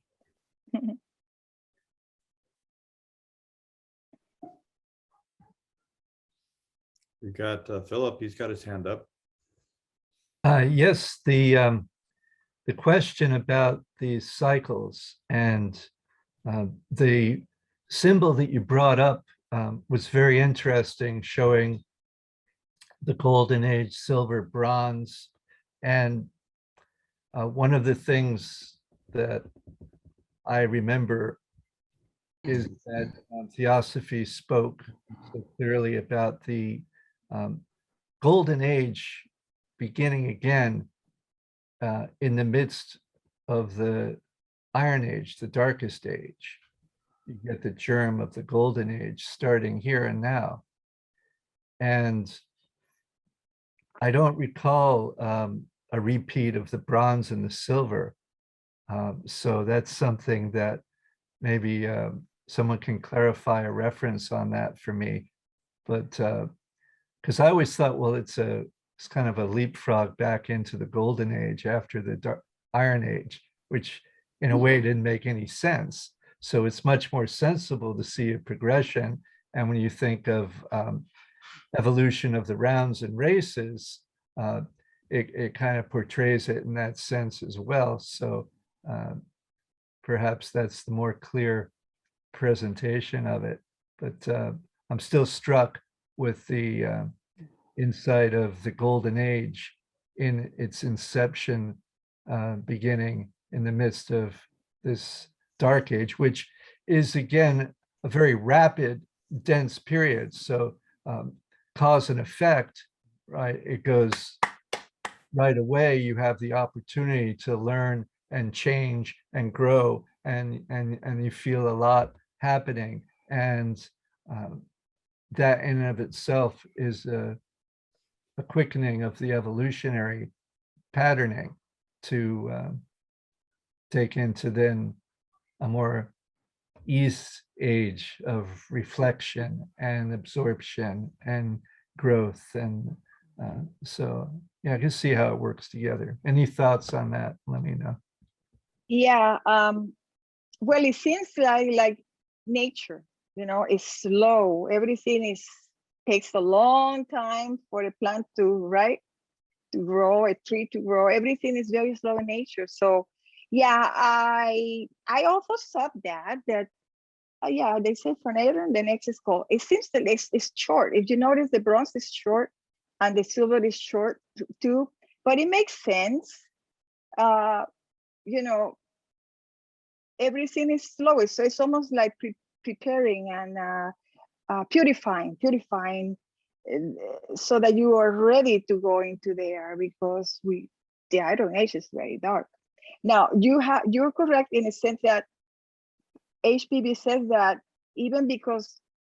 We got Philip, he's got his hand up. Yes, the question about these cycles and the symbol that you brought up was very interesting, showing the golden age, silver, bronze. And one of the things that I remember is that Theosophy spoke so clearly about the golden age beginning again in the midst of the Iron Age, the darkest age. You get the germ of the golden age starting here and now. And I don't recall a repeat of the bronze and the silver. So that's something that maybe someone can clarify a reference on that for me. But because I always thought, well, it's kind of a leapfrog back into the golden age after the Iron Age, which in a way didn't make any sense. So it's much more sensible to see a progression. And when you think of evolution of the rounds and races, it kind of portrays it in that sense as well. So perhaps that's the more clear presentation of it. But I'm still struck with the insight of the golden age in its inception, beginning in the midst of this dark age, which is again a very rapid, dense period. So cause and effect, right? It goes right away. You have the opportunity to learn and change and grow, and you feel a lot happening. And that in and of itself is a quickening of the evolutionary patterning to take into then a more east age of reflection and absorption and growth. And so, yeah, I can see how it works together. Any thoughts on that? Let me know. Yeah, well, it seems like nature, is slow. Everything takes a long time for a plant to grow, a tree to grow. Everything is very slow in nature. So yeah, I also saw that yeah, they say tornado and the next is cold. It seems that it's short. If you notice, the bronze is short and the silver is short too, but it makes sense. Everything is slow, so it's almost like preparing and purifying so that you are ready to go into there, because the Iron Age is very dark. Now you're correct in a sense that HPB says that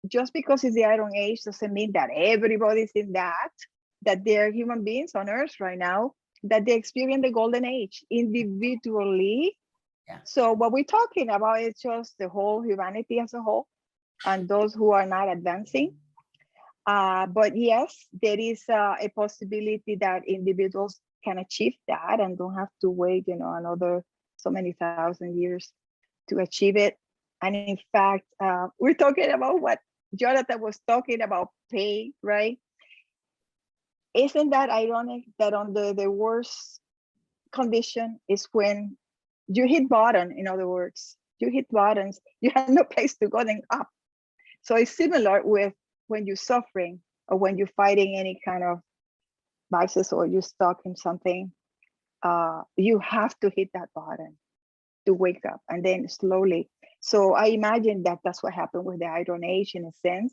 just because it's the Iron Age doesn't mean that everybody's in that they're human beings on Earth right now, that they experience the golden age individually. Yeah. So what we're talking about is just the whole humanity as a whole and those who are not advancing. But yes, there is a possibility that individuals can achieve that and don't have to wait, another so many thousand years to achieve it. And in fact, we're talking about what Jonathan was talking about, pain, right? Isn't that ironic that on the worst condition is when you hit bottom? In other words, you hit bottoms, you have no place to go then up. So it's similar with when you're suffering or when you're fighting any kind of vices or you're stuck in something, you have to hit that bottom to wake up, and then slowly. So I imagine that that's what happened with the Iron Age, in a sense,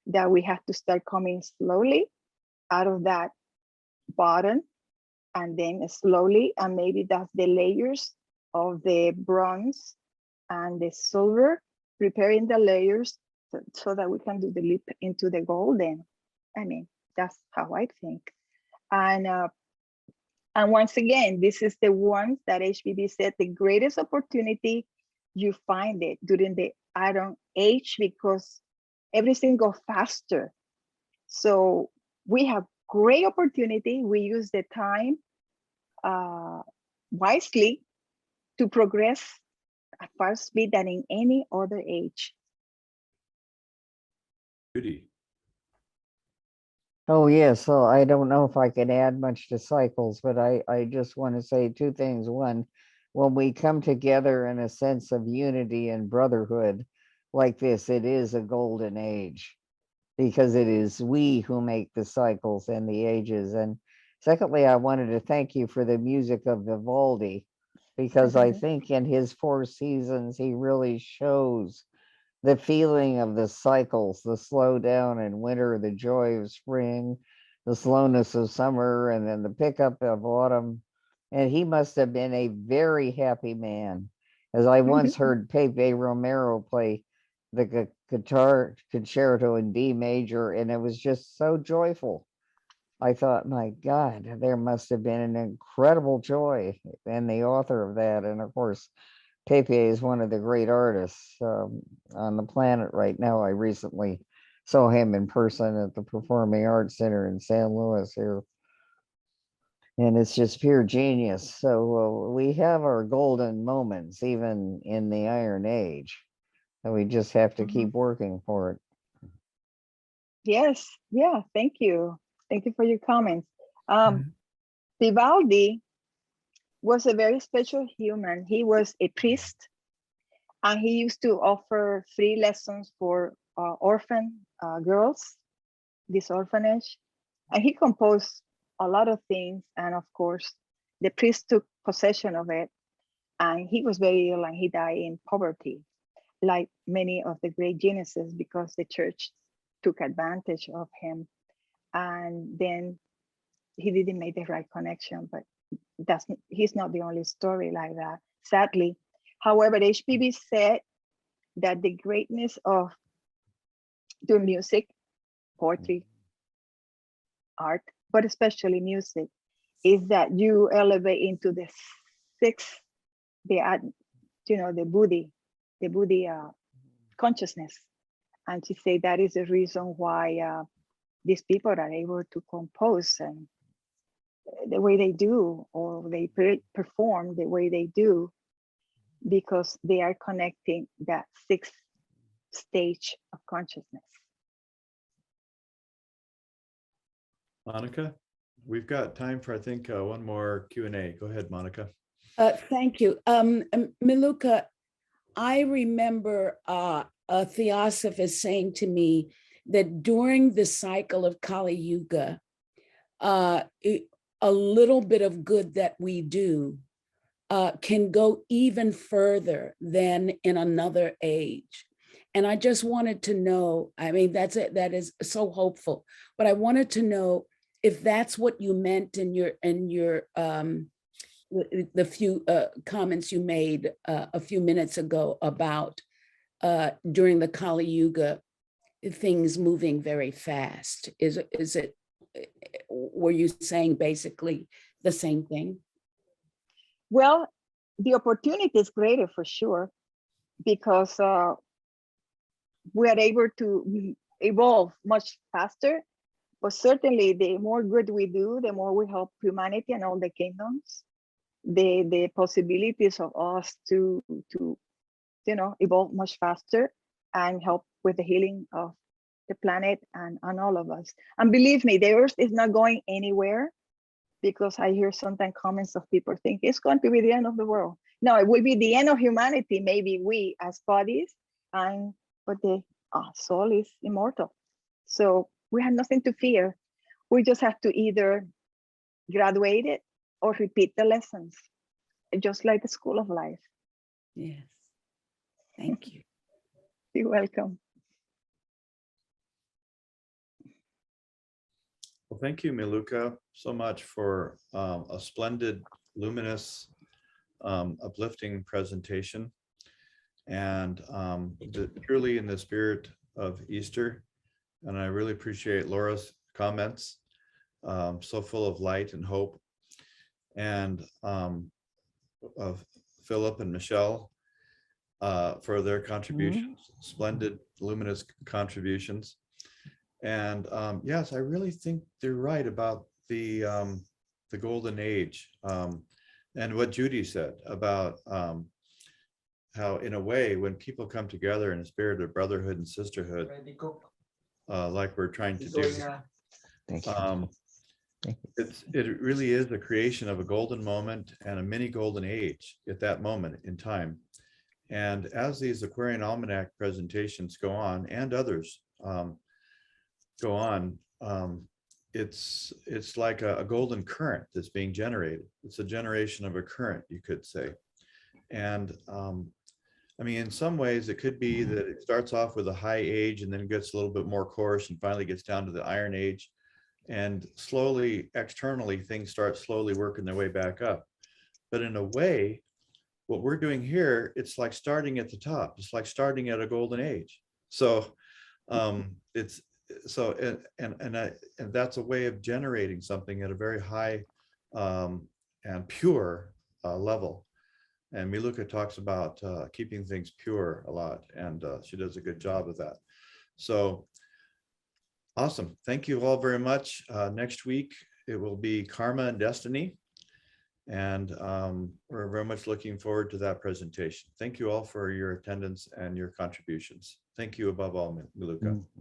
that we have to start coming slowly out of that bottom, and then slowly, and maybe that's the layers of the bronze and the silver, preparing the layers so that we can do the leap into the golden. I mean, that's how I think. And once again, this is the one that HPB said, the greatest opportunity, you find it during the Iron Age, because everything goes faster. So we have great opportunity. We use the time wisely to progress at faster speed than in any other age. Judy. Oh, yes. So I don't know if I can add much to cycles, but I just want to say two things. One, when we come together in a sense of unity and brotherhood like this, it is a golden age because it is we who make the cycles and the ages. And secondly, I wanted to thank you for the music of Vivaldi because I think in his four seasons, he really shows the feeling of the cycles, the slowdown in winter, the joy of spring, the slowness of summer, and then the pickup of autumn. And he must have been a very happy man, as I once heard Pepe Romero play the guitar concerto in D major, and it was just so joyful. I thought, my God, there must have been an incredible joy in the author of that. And of course, Pepe is one of the great artists on the planet right now. I recently saw him in person at the Performing Arts Center in San Luis here. And it's just pure genius. So we have our golden moments, even in the Iron Age. And we just have to keep working for it. Yes, yeah, thank you. Thank you for your comments. Vivaldi was a very special human. He was a priest, and he used to offer free lessons for orphan girls, this orphanage. And he composed a lot of things. And of course, the priest took possession of it. And he was very ill and he died in poverty, like many of the great geniuses, because the church took advantage of him. And then he didn't make the right connection, but he's not the only story like that, sadly. However, HPV said that the greatness of doing music, poetry, art, but especially music, is that you elevate into the sixth, the Buddhi consciousness. And she said that is the reason why these people are able to compose and the way they do, or they perform the way they do, because they are connecting that sixth stage of consciousness. Monica, we've got time for, I think, one more Q&A. Go ahead, Monica. Thank you. Miluka, I remember a theosophist saying to me that during the cycle of Kali Yuga, a little bit of good that we do can go even further than in another age. And I just wanted to know, I mean, that's it, that is so hopeful, but I wanted to know if that's what you meant in your the few comments you made a few minutes ago about during the Kali Yuga, things moving very fast. Is it, were you saying basically the same thing? Well, the opportunity is greater for sure, because we are able to evolve much faster. But certainly, the more good we do, the more we help humanity and all the kingdoms. The possibilities of us to evolve much faster and help with the healing of the planet and all of us. And believe me, the earth is not going anywhere, because I hear sometimes comments of people think it's going to be the end of the world. No, it will be the end of humanity, maybe we as bodies, but the soul is immortal. So we have nothing to fear. We just have to either graduate it or repeat the lessons, just like the school of life. Yes, thank you. You're welcome. Well, thank you, Miluka, so much for a splendid, luminous, uplifting presentation, and purely in the spirit of Easter. And I really appreciate Laura's comments, so full of light and hope, and of Philip and Michelle for their contributions, splendid, luminous contributions. And yes, I really think they're right about the golden age, and what Judy said about how, in a way, when people come together in a spirit of brotherhood and sisterhood, like we're trying to do, Thank you. Um, Thank you. it really is a creation of a golden moment and a mini golden age at that moment in time. And as these Aquarian Almanac presentations go on, and others go on, it's like a golden current that's being generated. It's a generation of a current, you could say. And I mean, in some ways, it could be that it starts off with a high age and then gets a little bit more coarse and finally gets down to the Iron Age. And slowly, externally, things start slowly working their way back up. But in a way, what we're doing here, it's like starting at the top. It's like starting at a golden age. So it's so and that's a way of generating something at a very high and pure level. And Miluka talks about keeping things pure a lot, and she does a good job of that. So awesome. Thank you all very much. Next week, it will be Karma and Destiny. And we're very much looking forward to that presentation. Thank you all for your attendance and your contributions. Thank you above all, Miluka.